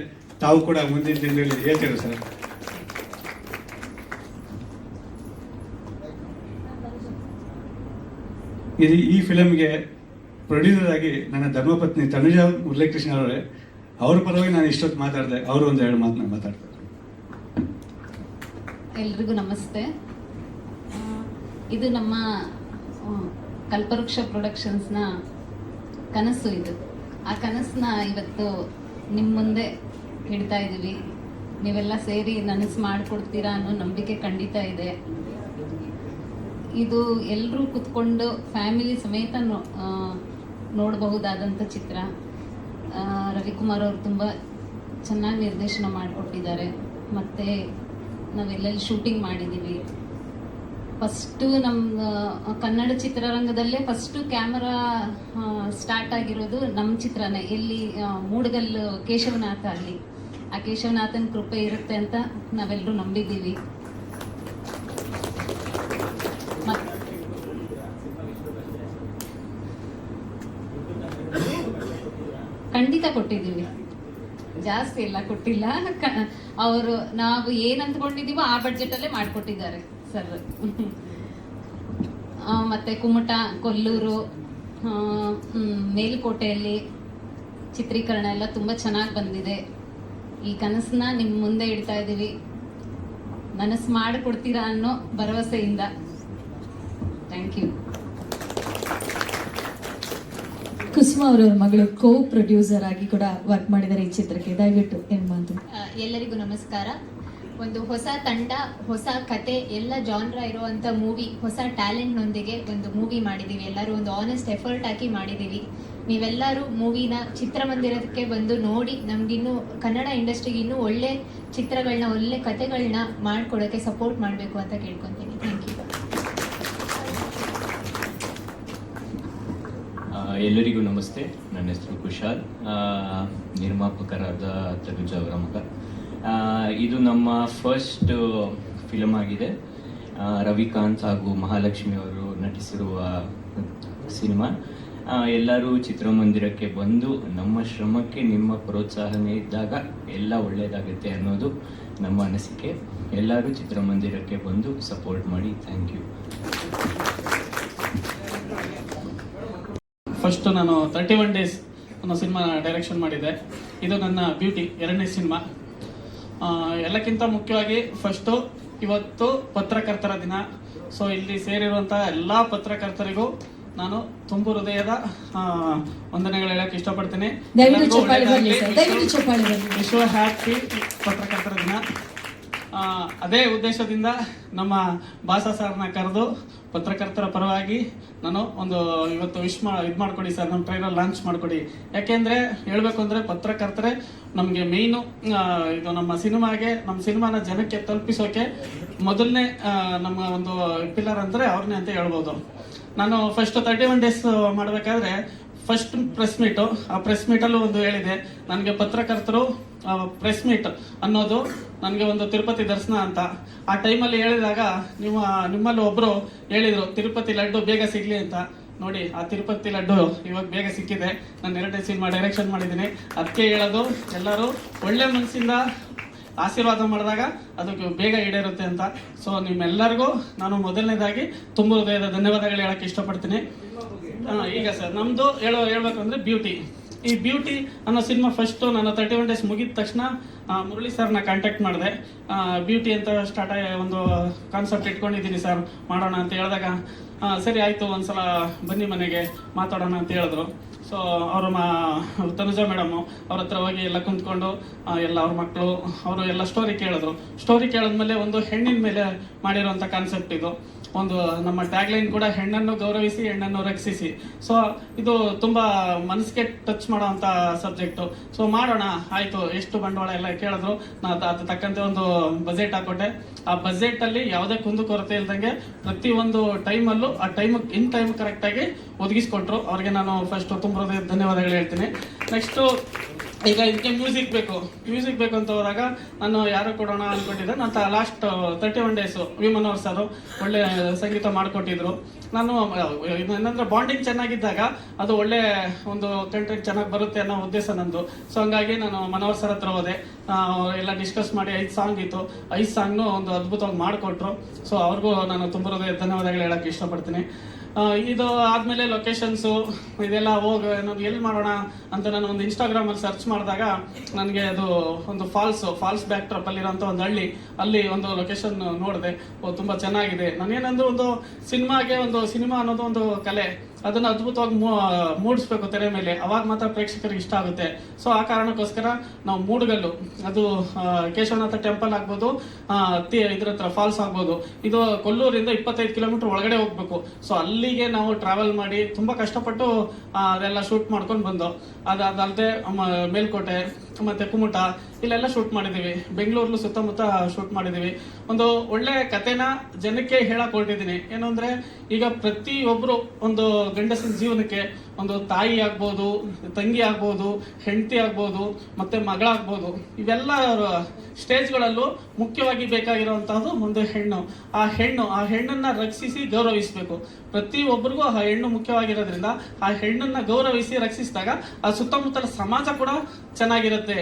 ತಾವು ಕೂಡ ಮುಂದಿನ ದಿನದಲ್ಲಿ ಹೇಳ್ತೀರ ಸರ್. ಈ ಫಿಲಮ್ಗೆ ಪ್ರೊಡ್ಯೂಸರ್ ಆಗಿ ನನ್ನ ಧರ್ಮಪತ್ನಿ ತನುಜಾ ಮುರಳೀಕೃಷ್ಣ ಅವರೇ, ಅವ್ರ ಪರವಾಗಿ ನಾನು ಇಷ್ಟೊತ್ತು ಮಾತಾಡಿದೆ. ಅವರು ಒಂದು 2 ಮಾತು ನಾನು ಮಾತಾಡ್ತಾರೆ. ಎಲ್ರಿಗೂ ನಮಸ್ತೆ. ಇದು ನಮ್ಮ ಕಲ್ಪವೃಕ್ಷ ಪ್ರೊಡಕ್ಷನ್ಸ್ನ ಕನಸು. ಇದು ಆ ಕನಸನ್ನ ಇವತ್ತು ನಿಮ್ಮ ಮುಂದೆ ಇಡ್ತಾ ಇದ್ದೀವಿ. ನೀವೆಲ್ಲ ಸೇರಿ ನನಸು ಮಾಡಿಕೊಡ್ತೀರಾ ಅನ್ನೋ ನಂಬಿಕೆ ಖಂಡಿತ ಇದೆ. ಇದು ಎಲ್ಲರೂ ಕುತ್ಕೊಂಡು ಫ್ಯಾಮಿಲಿ ಸಮೇತ ನೋಡಬಹುದಾದಂಥ ಚಿತ್ರ. ರವಿಕುಮಾರ್ ಅವರು ತುಂಬ ಚೆನ್ನಾಗಿ ನಿರ್ದೇಶನ ಮಾಡಿಕೊಟ್ಟಿದ್ದಾರೆ. ಮತ್ತು ನಾವೆಲ್ಲೆಲ್ಲಿ ಶೂಟಿಂಗ್ ಮಾಡಿದ್ದೀವಿ. ಫಸ್ಟು ನಮ್ಮ ಕನ್ನಡ ಚಿತ್ರರಂಗದಲ್ಲೇ ಫಸ್ಟು ಕ್ಯಾಮರಾ ಸ್ಟಾರ್ಟ್ ಆಗಿರೋದು ನಮ್ಮ ಚಿತ್ರನೇ. ಎಲ್ಲಿ ಮೂಡಗಲ್ಲು ಕೇಶವನಾಥ, ಅಲ್ಲಿ ಆ ಕೇಶವನಾಥನ ಕೃಪೆ ಇರುತ್ತೆ ಅಂತ ನಾವೆಲ್ಲರೂ ನಂಬಿದ್ದೀವಿ. ಖಂಡಿತ ಕೊಟ್ಟಿದ್ದೀವಿ, ಜಾಸ್ತಿ ಎಲ್ಲ ಕೊಟ್ಟಿಲ್ಲ. ಅವರು ನಾವು ಏನು ಅಂದ್ಕೊಂಡಿದ್ದೀವೋ ಆ ಬಡ್ಜೆಟಲ್ಲೇ ಮಾಡಿಕೊಟ್ಟಿದ್ದಾರೆ ಸರ್. ಮತ್ತು ಕುಮಟ, ಕೊಲ್ಲೂರು, ಮೇಲುಕೋಟೆಯಲ್ಲಿ ಚಿತ್ರೀಕರಣ ಎಲ್ಲ ತುಂಬ ಚೆನ್ನಾಗಿ ಬಂದಿದೆ. ಈ ಕನಸನ್ನ ನಿಮ್ಮ ಮುಂದೆ ಇಡ್ತಾ ಇದ್ದೀವಿ. ನನಸು ಮಾಡಿಕೊಡ್ತೀರಾ ಅನ್ನೋ ಭರವಸೆಯಿಂದ. Thank you. ಕುಸುಮಾ ಅವರವ್ರ ಮಗಳು ಕೋ ಪ್ರೊಡ್ಯೂಸರ್ ಆಗಿ ಕೂಡ ವರ್ಕ್ ಮಾಡಿದ್ದಾರೆ ಈ ಚಿತ್ರಕ್ಕೆ. ದಯವಿಟ್ಟು ಏನು ಮಾತು. ಎಲ್ಲರಿಗೂ ನಮಸ್ಕಾರ. ಒಂದು ಹೊಸ ತಂಡ, ಹೊಸ ಕತೆ, ಎಲ್ಲ ಜಾನ್ರ ಇರುವಂಥ ಮೂವಿ, ಹೊಸ ಟ್ಯಾಲೆಂಟ್ನೊಂದಿಗೆ ಒಂದು ಮೂವಿ ಮಾಡಿದ್ದೀವಿ. ಎಲ್ಲರೂ ಒಂದು ಆನೆಸ್ಟ್ ಎಫರ್ಟ್ ಹಾಕಿ ಮಾಡಿದ್ದೀವಿ. ನೀವೆಲ್ಲರೂ ಮೂವಿನ ಚಿತ್ರಮಂದಿರಕ್ಕೆ ಬಂದು ನೋಡಿ ನಮಗಿನ್ನೂ ಕನ್ನಡ ಇಂಡಸ್ಟ್ರಿಗೆ ಇನ್ನೂ ಒಳ್ಳೆ ಚಿತ್ರಗಳನ್ನ, ಒಳ್ಳೆ ಕತೆಗಳನ್ನ ಮಾಡಿಕೊಡೋಕ್ಕೆ ಸಪೋರ್ಟ್ ಮಾಡಬೇಕು ಅಂತ ಕೇಳ್ಕೊತೀನಿ. Thank you. ಎಲ್ಲರಿಗೂ ನಮಸ್ತೆ. ನನ್ನ ಹೆಸರು ಕುಶಾಲ್, ನಿರ್ಮಾಪಕರಾದ ತನುಜಾ ಅವರ ಮಗ. ಇದು ನಮ್ಮ ಫಸ್ಟ್ ಫಿಲಮ್ ಆಗಿದೆ. ರವಿಕಾಂತ್ ಹಾಗೂ ಮಹಾಲಕ್ಷ್ಮಿ ಅವರು ನಟಿಸಿರುವ ಸಿನಿಮಾ. ಎಲ್ಲರೂ ಚಿತ್ರಮಂದಿರಕ್ಕೆ ಬಂದು ನಮ್ಮ ಶ್ರಮಕ್ಕೆ ನಿಮ್ಮ ಪ್ರೋತ್ಸಾಹನೆ ಇದ್ದಾಗ ಎಲ್ಲ ಒಳ್ಳೆಯದಾಗುತ್ತೆ ಅನ್ನೋದು ನಮ್ಮ ಅನಿಸಿಕೆ. ಎಲ್ಲರೂ ಚಿತ್ರಮಂದಿರಕ್ಕೆ ಬಂದು ಸಪೋರ್ಟ್ ಮಾಡಿ. Thank you. ಫಸ್ಟು ನಾನು 31 ಡೇಸ್ ಅನ್ನೋ ಸಿನಿಮಾ ಡೈರೆಕ್ಷನ್ ಮಾಡಿದ್ದೆ. ಇದು ನನ್ನ ಬ್ಯೂಟಿ 2ನೇ ಸಿನಿಮಾ. ಎಲ್ಲಕ್ಕಿಂತ ಮುಖ್ಯವಾಗಿ ಫಸ್ಟು ಇವತ್ತು ಪತ್ರಕರ್ತರ ದಿನ. ಸೊ ಇಲ್ಲಿ ಸೇರಿರುವಂಥ ಎಲ್ಲ ಪತ್ರಕರ್ತರಿಗೂ ನಾನು ತುಂಬು ಹೃದಯದ ವಂದನೆಗಳು ಹೇಳಕ್ಕೆ ಇಷ್ಟಪಡ್ತೀನಿ. ವಿಶ್ವ ಹ್ಯಾಪಿ ಪತ್ರಕರ್ತರ ದಿನ. ಅದೇ ಉದ್ದೇಶದಿಂದ ನಮ್ಮ ಬಾಸ ಸರ್ನ ಕರೆದು ಪತ್ರಕರ್ತರ ಪರವಾಗಿ ನಾನು ಒಂದು ಇವತ್ತು ಇದು ಮಾಡಿಕೊಡಿ ಸರ್, ನಮ್ಮ ಟ್ರೈಲರ್ ಲಾಂಚ್ ಮಾಡಿಕೊಡಿ. ಯಾಕೆಂದರೆ ಹೇಳಬೇಕು ಅಂದರೆ ಪತ್ರಕರ್ತರೇ ನಮಗೆ ಮೇಯ್ನು. ಇದು ನಮ್ಮ ಸಿನಿಮಾನ ಜನಕ್ಕೆ ತಲುಪಿಸೋಕೆ ಮೊದಲನೇ ನಮ್ಮ ಒಂದು ಪಿಲ್ಲರ್ ಅಂದರೆ ಅವ್ರನ್ನೇ ಅಂತ ಹೇಳ್ಬೋದು. ನಾನು ಫಸ್ಟ್ 31 ಡೇಸ್ ಮಾಡಬೇಕಾದ್ರೆ ಫಸ್ಟ್ ಪ್ರೆಸ್ ಮೀಟು. ಆ ಪ್ರೆಸ್ ಮೀಟಲ್ಲೂ ಒಂದು ಹೇಳಿದೆ, ನನಗೆ ಪತ್ರಕರ್ತರು ಪ್ರೆಸ್ ಮೀಟ್ ಅನ್ನೋದು ನನಗೆ ಒಂದು ತಿರುಪತಿ ದರ್ಶನ ಅಂತ. ಆ ಟೈಮಲ್ಲಿ ಹೇಳಿದಾಗ ನಿಮ್ಮಲ್ಲಿ ಒಬ್ಬರು ಹೇಳಿದರು ತಿರುಪತಿ ಲಡ್ಡು ಬೇಗ ಸಿಗಲಿ ಅಂತ. ನೋಡಿ, ಆ ತಿರುಪತಿ ಲಡ್ಡು ಇವಾಗ ಬೇಗ ಸಿಕ್ಕಿದೆ. ನಾನು 2ನೇ ಸಿನಿಮಾ ಡೈರೆಕ್ಷನ್ ಮಾಡಿದ್ದೀನಿ. ಅದಕ್ಕೆ ಹೇಳೋದು, ಎಲ್ಲರೂ ಒಳ್ಳೆ ಮನಸ್ಸಿಂದ ಆಶೀರ್ವಾದ ಮಾಡಿದಾಗ ಅದಕ್ಕೆ ಬೇಗ ಈಡೇರುತ್ತೆ ಅಂತ. ಸೊ ನಿಮ್ಮೆಲ್ಲರಿಗೂ ನಾನು ಮೊದಲನೇದಾಗಿ ತುಂಬ ಹೃದಯದ ಧನ್ಯವಾದಗಳು ಹೇಳಕ್ಕೆ ಇಷ್ಟಪಡ್ತೀನಿ. ಈಗ ಸರ್ ನಮ್ಮದು ಹೇಳ್ಬೇಕು ಅಂದರೆ ಬ್ಯೂಟಿ. ಈ ಬ್ಯೂಟಿ ಅನ್ನೋ ಸಿನಿಮಾ ಫಸ್ಟು ನಾನು 31 ಡೇಸ್ ಮುಗಿದ ತಕ್ಷಣ ಮುರಳಿ ಸರ್ನ ಕಾಂಟ್ಯಾಕ್ಟ್ ಮಾಡಿದೆ. ಬ್ಯೂಟಿ ಅಂತ ಒಂದು ಕಾನ್ಸೆಪ್ಟ್ ಇಟ್ಕೊಂಡಿದ್ದೀನಿ ಸರ್, ಮಾಡೋಣ ಅಂತ ಹೇಳಿದಾಗ ಸರಿ ಆಯಿತು, ಒಂದ್ಸಲ ಬನ್ನಿ ಮನೆಗೆ ಮಾತಾಡೋಣ ಅಂತ ಹೇಳಿದ್ರು. ಸೊ ಅವರು ತನುಜಾ ಮೇಡಮು ಅವ್ರ ಹತ್ರ ಹೋಗಿ ಎಲ್ಲ ಕುಂತ್ಕೊಂಡು ಎಲ್ಲ ಅವ್ರ ಮಕ್ಕಳು ಅವರು ಎಲ್ಲ ಸ್ಟೋರಿ ಕೇಳಿದ್ರು. ಸ್ಟೋರಿ ಕೇಳಿದ್ಮೇಲೆ ಒಂದು ಹೆಣ್ಣಿನ ಮೇಲೆ ಮಾಡಿರುವಂಥ ಕಾನ್ಸೆಪ್ಟ್ ಇದು. ಒಂದು ನಮ್ಮ ಟ್ಯಾಗ್ಲೈನ್ ಕೂಡ ಹೆಣ್ಣನ್ನು ಗೌರವಿಸಿ ಹೆಣ್ಣನ್ನು ರಕ್ಷಿಸಿ. ಸೊ ಇದು ತುಂಬ ಮನಸ್ಸಿಗೆ ಟಚ್ ಮಾಡೋವಂಥ ಸಬ್ಜೆಕ್ಟು. ಸೊ ಮಾಡೋಣ ಆಯಿತು, ಎಷ್ಟು ಬಂಡವಾಳ ಎಲ್ಲ ಕೇಳಿದ್ರು. ನಾನು ಅದು ತಕ್ಕಂತೆ ಒಂದು ಬಜೆಟ್ ಹಾಕೊಟ್ಟೆ. ಆ ಬಜೆಟಲ್ಲಿ ಯಾವುದೇ ಕುಂದುಕೊರತೆ ಇಲ್ದಂಗೆ ಪ್ರತಿಯೊಂದು ಟೈಮಲ್ಲೂ ಆ ಟೈಮ್ ಕರೆಕ್ಟಾಗಿ ಒದಗಿಸ್ಕೊಟ್ರು. ಅವ್ರಿಗೆ ನಾನು ಫಸ್ಟ್ ತುಂಬ ಧನ್ಯವಾದಗಳು ಹೇಳ್ತೀನಿ. ನೆಕ್ಸ್ಟು ಈಗ ಇದಕ್ಕೆ ಮ್ಯೂಸಿಕ್ ಬೇಕು ಅಂತ ಹೋದಾಗ ನಾನು ಯಾರು ಕೊಡೋಣ ಅಂದ್ಕೊಂಡಿದ್ದೆ. ನಾನು ಲಾಸ್ಟ್ 31 ಡೇಸು ವಿಮನ್ ಅವ್ರ ಸರು ಒಳ್ಳೆ ಸಂಗೀತ ಮಾಡಿಕೊಟ್ಟಿದ್ರು. ನಾನು ಏನಂದ್ರೆ ಬಾಂಡಿಂಗ್ ಚೆನ್ನಾಗಿದ್ದಾಗ ಅದು ಒಳ್ಳೆ ಒಂದು ಕಂಟೆಂಟ್ ಚೆನ್ನಾಗಿ ಬರುತ್ತೆ ಅನ್ನೋ ಉದ್ದೇಶ ನಂದು. ಸೊ ಹಂಗಾಗಿ ನಾನು ಮನೋಹರ್ ಸರ್ ಹತ್ರ ಹೋದೆ. ಎಲ್ಲ ಡಿಸ್ಕಸ್ ಮಾಡಿ 5 ಸಾಂಗ್ ಇತ್ತು. 5 ಸಾಂಗ್ನು ಒಂದು ಅದ್ಭುತವಾಗಿ ಮಾಡಿಕೊಟ್ರು. ಸೊ ಅವ್ರಿಗೂ ನಾನು ತುಂಬ ಧನ್ಯವಾದಗಳು ಹೇಳೋಕ್ಕೆ ಇಷ್ಟಪಡ್ತೀನಿ. ಇದು ಆದಮೇಲೆ ಲೊಕೇಶನ್ಸು ಇದೆಲ್ಲ ನಾನು ಎಲ್ಲಿ ಮಾಡೋಣ ಅಂತ ನಾನು ಒಂದು ಇನ್ಸ್ಟಾಗ್ರಾಮಲ್ಲಿ ಸರ್ಚ್ ಮಾಡಿದಾಗ ನನಗೆ ಅದು ಒಂದು ಫಾಲ್ಸ್ ಬ್ಯಾಕ್ ಡ್ರಾಪ್ ಅಲ್ಲಿರೋಂಥ ಒಂದು ಹಳ್ಳಿ, ಅಲ್ಲಿ ಒಂದು ಲೊಕೇಶನ್ ನೋಡಿದೆ. ತುಂಬ ಚೆನ್ನಾಗಿದೆ. ನಾನೇನಂದ್ರೆ ಒಂದು ಸಿನಿಮಾ ಅನ್ನೋದು ಒಂದು ಕಲೆ, ಅದನ್ನು ಅದ್ಭುತವಾಗಿ ಮೂಡಿಸ್ಬೇಕು ತೆರೆ ಮೇಲೆ, ಅವಾಗ ಮಾತ್ರ ಪ್ರೇಕ್ಷಕರಿಗೆ ಇಷ್ಟ ಆಗುತ್ತೆ. ಸೊ ಆ ಕಾರಣಕ್ಕೋಸ್ಕರ ನಾವು ಮೂಡುಗಲ್ಲು, ಅದು ಕೇಶವನಾಥ ಟೆಂಪಲ್ ಆಗ್ಬೋದು, ಇದ್ರ ಹತ್ರ ಫಾಲ್ಸ್ ಆಗ್ಬೋದು, ಇದು ಕೊಲ್ಲೂರಿಂದ 25 ಕಿಲೋಮೀಟರ್ ಒಳಗಡೆ ಹೋಗ್ಬೇಕು. ಸೊ ಅಲ್ಲಿಗೆ ನಾವು ಟ್ರಾವೆಲ್ ಮಾಡಿ ತುಂಬ ಕಷ್ಟಪಟ್ಟು ಅದೆಲ್ಲ ಶೂಟ್ ಮಾಡ್ಕೊಂಡು ಬಂದು, ಅದಲ್ಲದೆ ಮೇಲ್ಕೋಟೆ ಮತ್ತು ಕುಮಟ ಇಲ್ಲೆಲ್ಲ ಶೂಟ್ ಮಾಡಿದ್ದೀವಿ. ಬೆಂಗಳೂರಲ್ಲೂ ಸುತ್ತಮುತ್ತ ಶೂಟ್ ಮಾಡಿದ್ದೀವಿ. ಒಂದು ಒಳ್ಳೆ ಕಥೆನ ಜನಕ್ಕೆ ಹೇಳಕ್ ಹೊರಟಿದ್ದೀನಿ. ಏನು ಅಂದರೆ, ಈಗ ಪ್ರತಿಯೊಬ್ಬರು ಒಂದು ಗಂಡಸಿನ ಜೀವನಕ್ಕೆ ಒಂದು ತಾಯಿ ಆಗ್ಬೋದು, ತಂಗಿ ಆಗ್ಬೋದು, ಹೆಂಡತಿ ಆಗ್ಬೋದು, ಮತ್ತೆ ಮಗಳಾಗ್ಬೋದು, ಇವೆಲ್ಲ ಸ್ಟೇಜ್ಗಳಲ್ಲೂ ಮುಖ್ಯವಾಗಿ ಬೇಕಾಗಿರುವಂತಹದ್ದು ಒಂದು ಹೆಣ್ಣು. ಆ ಹೆಣ್ಣನ್ನ ರಕ್ಷಿಸಿ ಗೌರವಿಸಬೇಕು. ಪ್ರತಿಯೊಬ್ಬರಿಗೂ ಆ ಹೆಣ್ಣು ಮುಖ್ಯವಾಗಿರೋದ್ರಿಂದ ಆ ಹೆಣ್ಣನ್ನ ಗೌರವಿಸಿ ರಕ್ಷಿಸಿದಾಗ ಆ ಸುತ್ತಮುತ್ತಲ ಸಮಾಜ ಕೂಡ ಚೆನ್ನಾಗಿರುತ್ತೆ.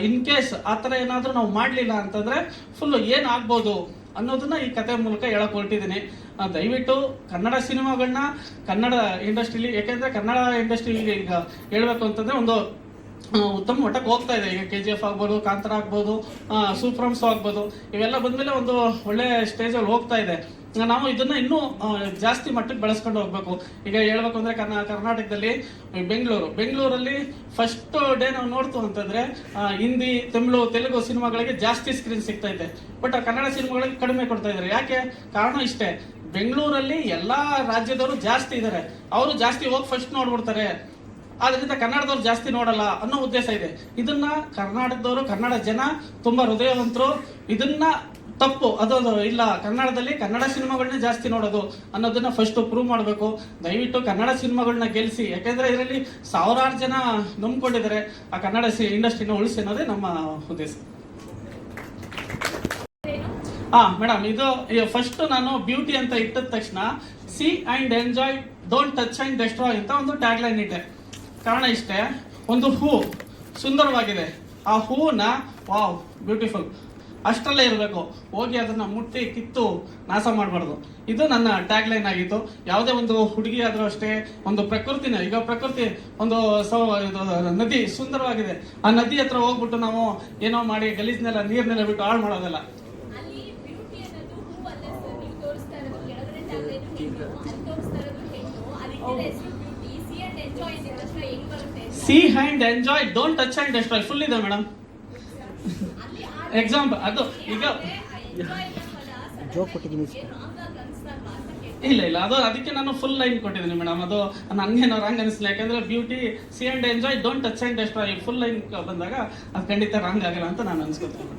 ಇನ್ ಕೇಸ್ ಆ ಥರ ಏನಾದರೂ ನಾವು ಮಾಡಲಿಲ್ಲ ಅಂತಂದ್ರೆ ಫುಲ್ ಏನಾಗ್ಬೋದು ಅನ್ನೋದನ್ನ ಈ ಕಥೆ ಮೂಲಕ ಹೇಳಕ್ ಹೊರಟಿದ್ದೀನಿ. ದಯವಿಟ್ಟು ಕನ್ನಡ ಸಿನಿಮಾಗಳನ್ನ ಕನ್ನಡ ಇಂಡಸ್ಟ್ರಿಲಿ, ಯಾಕೆಂದ್ರೆ ಕನ್ನಡ ಇಂಡಸ್ಟ್ರಿ ಈಗ ಹೇಳ್ಬೇಕು ಅಂತಂದ್ರೆ ಒಂದು ಉತ್ತಮ ಮಟ್ಟಕ್ಕೆ ಹೋಗ್ತಾ ಇದೆ. ಈಗ KGF ಆಗ್ಬೋದು, ಕಾಂತಾರ ಆಗ್ಬೋದು, ಸೂಪ್ರಮ್ಸ್ ಆಗ್ಬೋದು, ಇವೆಲ್ಲ ಬಂದ್ಮೇಲೆ ಒಂದು ಒಳ್ಳೆ ಸ್ಟೇಜಲ್ಲಿ ಹೋಗ್ತಾ ಇದೆ. ನಾವು ಇದನ್ನ ಇನ್ನೂ ಜಾಸ್ತಿ ಮಟ್ಟಕ್ಕೆ ಬೆಳೆಸ್ಕೊಂಡು ಹೋಗ್ಬೇಕು. ಈಗ ಹೇಳ್ಬೇಕು ಅಂದ್ರೆ ಕರ್ನಾಟಕದಲ್ಲಿ ಬೆಂಗಳೂರಲ್ಲಿ ಫಸ್ಟ್ ಡೇ ನಾವು ನೋಡ್ತು ಅಂತಂದ್ರೆ ಹಿಂದಿ, ತಮಿಳು, ತೆಲುಗು ಸಿನಿಮಾಗಳಿಗೆ ಜಾಸ್ತಿ ಸ್ಕ್ರೀನ್ ಸಿಗ್ತಾ ಇದೆ. ಬಟ್ ಆ ಕನ್ನಡ ಸಿನಿಮಾಗಳಿಗೆ ಕಡಿಮೆ ಕೊಡ್ತಾ ಇದ್ದಾರೆ. ಯಾಕೆ? ಕಾರಣ ಇಷ್ಟೇ, ಬೆಂಗಳೂರಲ್ಲಿ ಎಲ್ಲಾ ರಾಜ್ಯದವರು ಜಾಸ್ತಿ ಇದ್ದಾರೆ, ಅವರು ಜಾಸ್ತಿ ಹೋಗಿ ಫಸ್ಟ್ ನೋಡ್ಬಿಡ್ತಾರೆ. ಆದ್ರಿಂದ ಕನ್ನಡದವ್ರು ಜಾಸ್ತಿ ನೋಡಲ್ಲ ಅನ್ನೋ ಉದ್ದೇಶ ಇದೆ. ಇದನ್ನ ಕರ್ನಾಟಕದವರು, ಕನ್ನಡ ಜನ ತುಂಬಾ ಹೃದಯವಂತರು. ಇದನ್ನ ತಪ್ಪು, ಅದೊಂದು ಇಲ್ಲ, ಕನ್ನಡದಲ್ಲಿ ಕನ್ನಡ ಸಿನಿಮಾಗಳನ್ನ ಜಾಸ್ತಿ ನೋಡೋದು ಅನ್ನೋದನ್ನ ಫಸ್ಟ್ ಪ್ರೂವ್ ಮಾಡಬೇಕು. ದಯವಿಟ್ಟು ಕನ್ನಡ ಸಿನಿಮಾಗಳನ್ನ ಗೆಲ್ಲಿಸಿ. ಯಾಕೆಂದ್ರೆ ಇದರಲ್ಲಿ ಸಾವಿರಾರು ಜನ ನಂಬ್ಕೊಂಡಿದ್ದಾರೆ. ಆ ಕನ್ನಡ ಇಂಡಸ್ಟ್ರಿನ ಉಳಿಸಿ ಅನ್ನೋದೇ ನಮ್ಮ ಉದ್ದೇಶ. ಮೇಡಮ್, ಇದು ಫಸ್ಟ್ ನಾನು ಬ್ಯೂಟಿ ಅಂತ ಇಟ್ಟಿದ ತಕ್ಷಣ C and enjoy, don't touch and destroy ಅಂತ ಒಂದು ಟ್ಯಾಗ್ ಲೈನ್ ಇಟ್ಟೆ. ಕಾರಣ ಇಷ್ಟೇ, ಒಂದು ಹೂ ಸುಂದರವಾಗಿದೆ, ಆ ಹೂವನ್ನ ವಾವ್ ಬ್ಯೂಟಿಫುಲ್ ಅಷ್ಟರಲ್ಲೇ ಇರಬೇಕು, ಹೋಗಿ ಅದನ್ನ ಮುಟ್ಟಿ ಕಿತ್ತು ನಾಶ ಮಾಡಬಾರ್ದು. ಇದು ನನ್ನ ಟ್ಯಾಗ್ ಲೈನ್ ಆಗಿತ್ತು. ಯಾವುದೇ ಒಂದು ಹುಡುಗಿ ಆದ್ರೂ ಅಷ್ಟೇ, ಒಂದು ಪ್ರಕೃತಿನ, ಈಗ ಪ್ರಕೃತಿ ಒಂದು ನದಿ ಸುಂದರವಾಗಿದೆ, ಆ ನದಿ ಹತ್ರ ಹೋಗ್ಬಿಟ್ಟು ನಾವು ಏನೋ ಮಾಡಿ ಗಲೀಜ್ನೆಲ್ಲ ನೀರ್ನೆಲ್ಲ ಬಿಟ್ಟು ಹಾಳು ಮಾಡೋದಲ್ಲ. C and enjoy, don't touch and destroy full ಇದೆ ಮೇಡಮ್. ಎಕ್ಸಾಂಪಲ್ ಅದು ಈಗ ಇಲ್ಲ ಅದು ಅದಕ್ಕೆ ನಾನು ಫುಲ್ ಲೈನ್ ಕೊಟ್ಟಿದ್ದೀನಿ ಮೇಡಮ್. ಅದು ನನ್ಗೇನೋ ರಾಂಗ್ ಅನಿಸ್ಲಿಲ್ಲ. ಯಾಕಂದ್ರೆ beauty C and enjoy, don't touch and destroy full line ಬಂದಾಗ ಅದು ಖಂಡಿತ ರಾಂಗ್ ಆಗಲ್ಲ ಅಂತ ನಾನು ಅನ್ಸ್ಕೊತೀನಿ.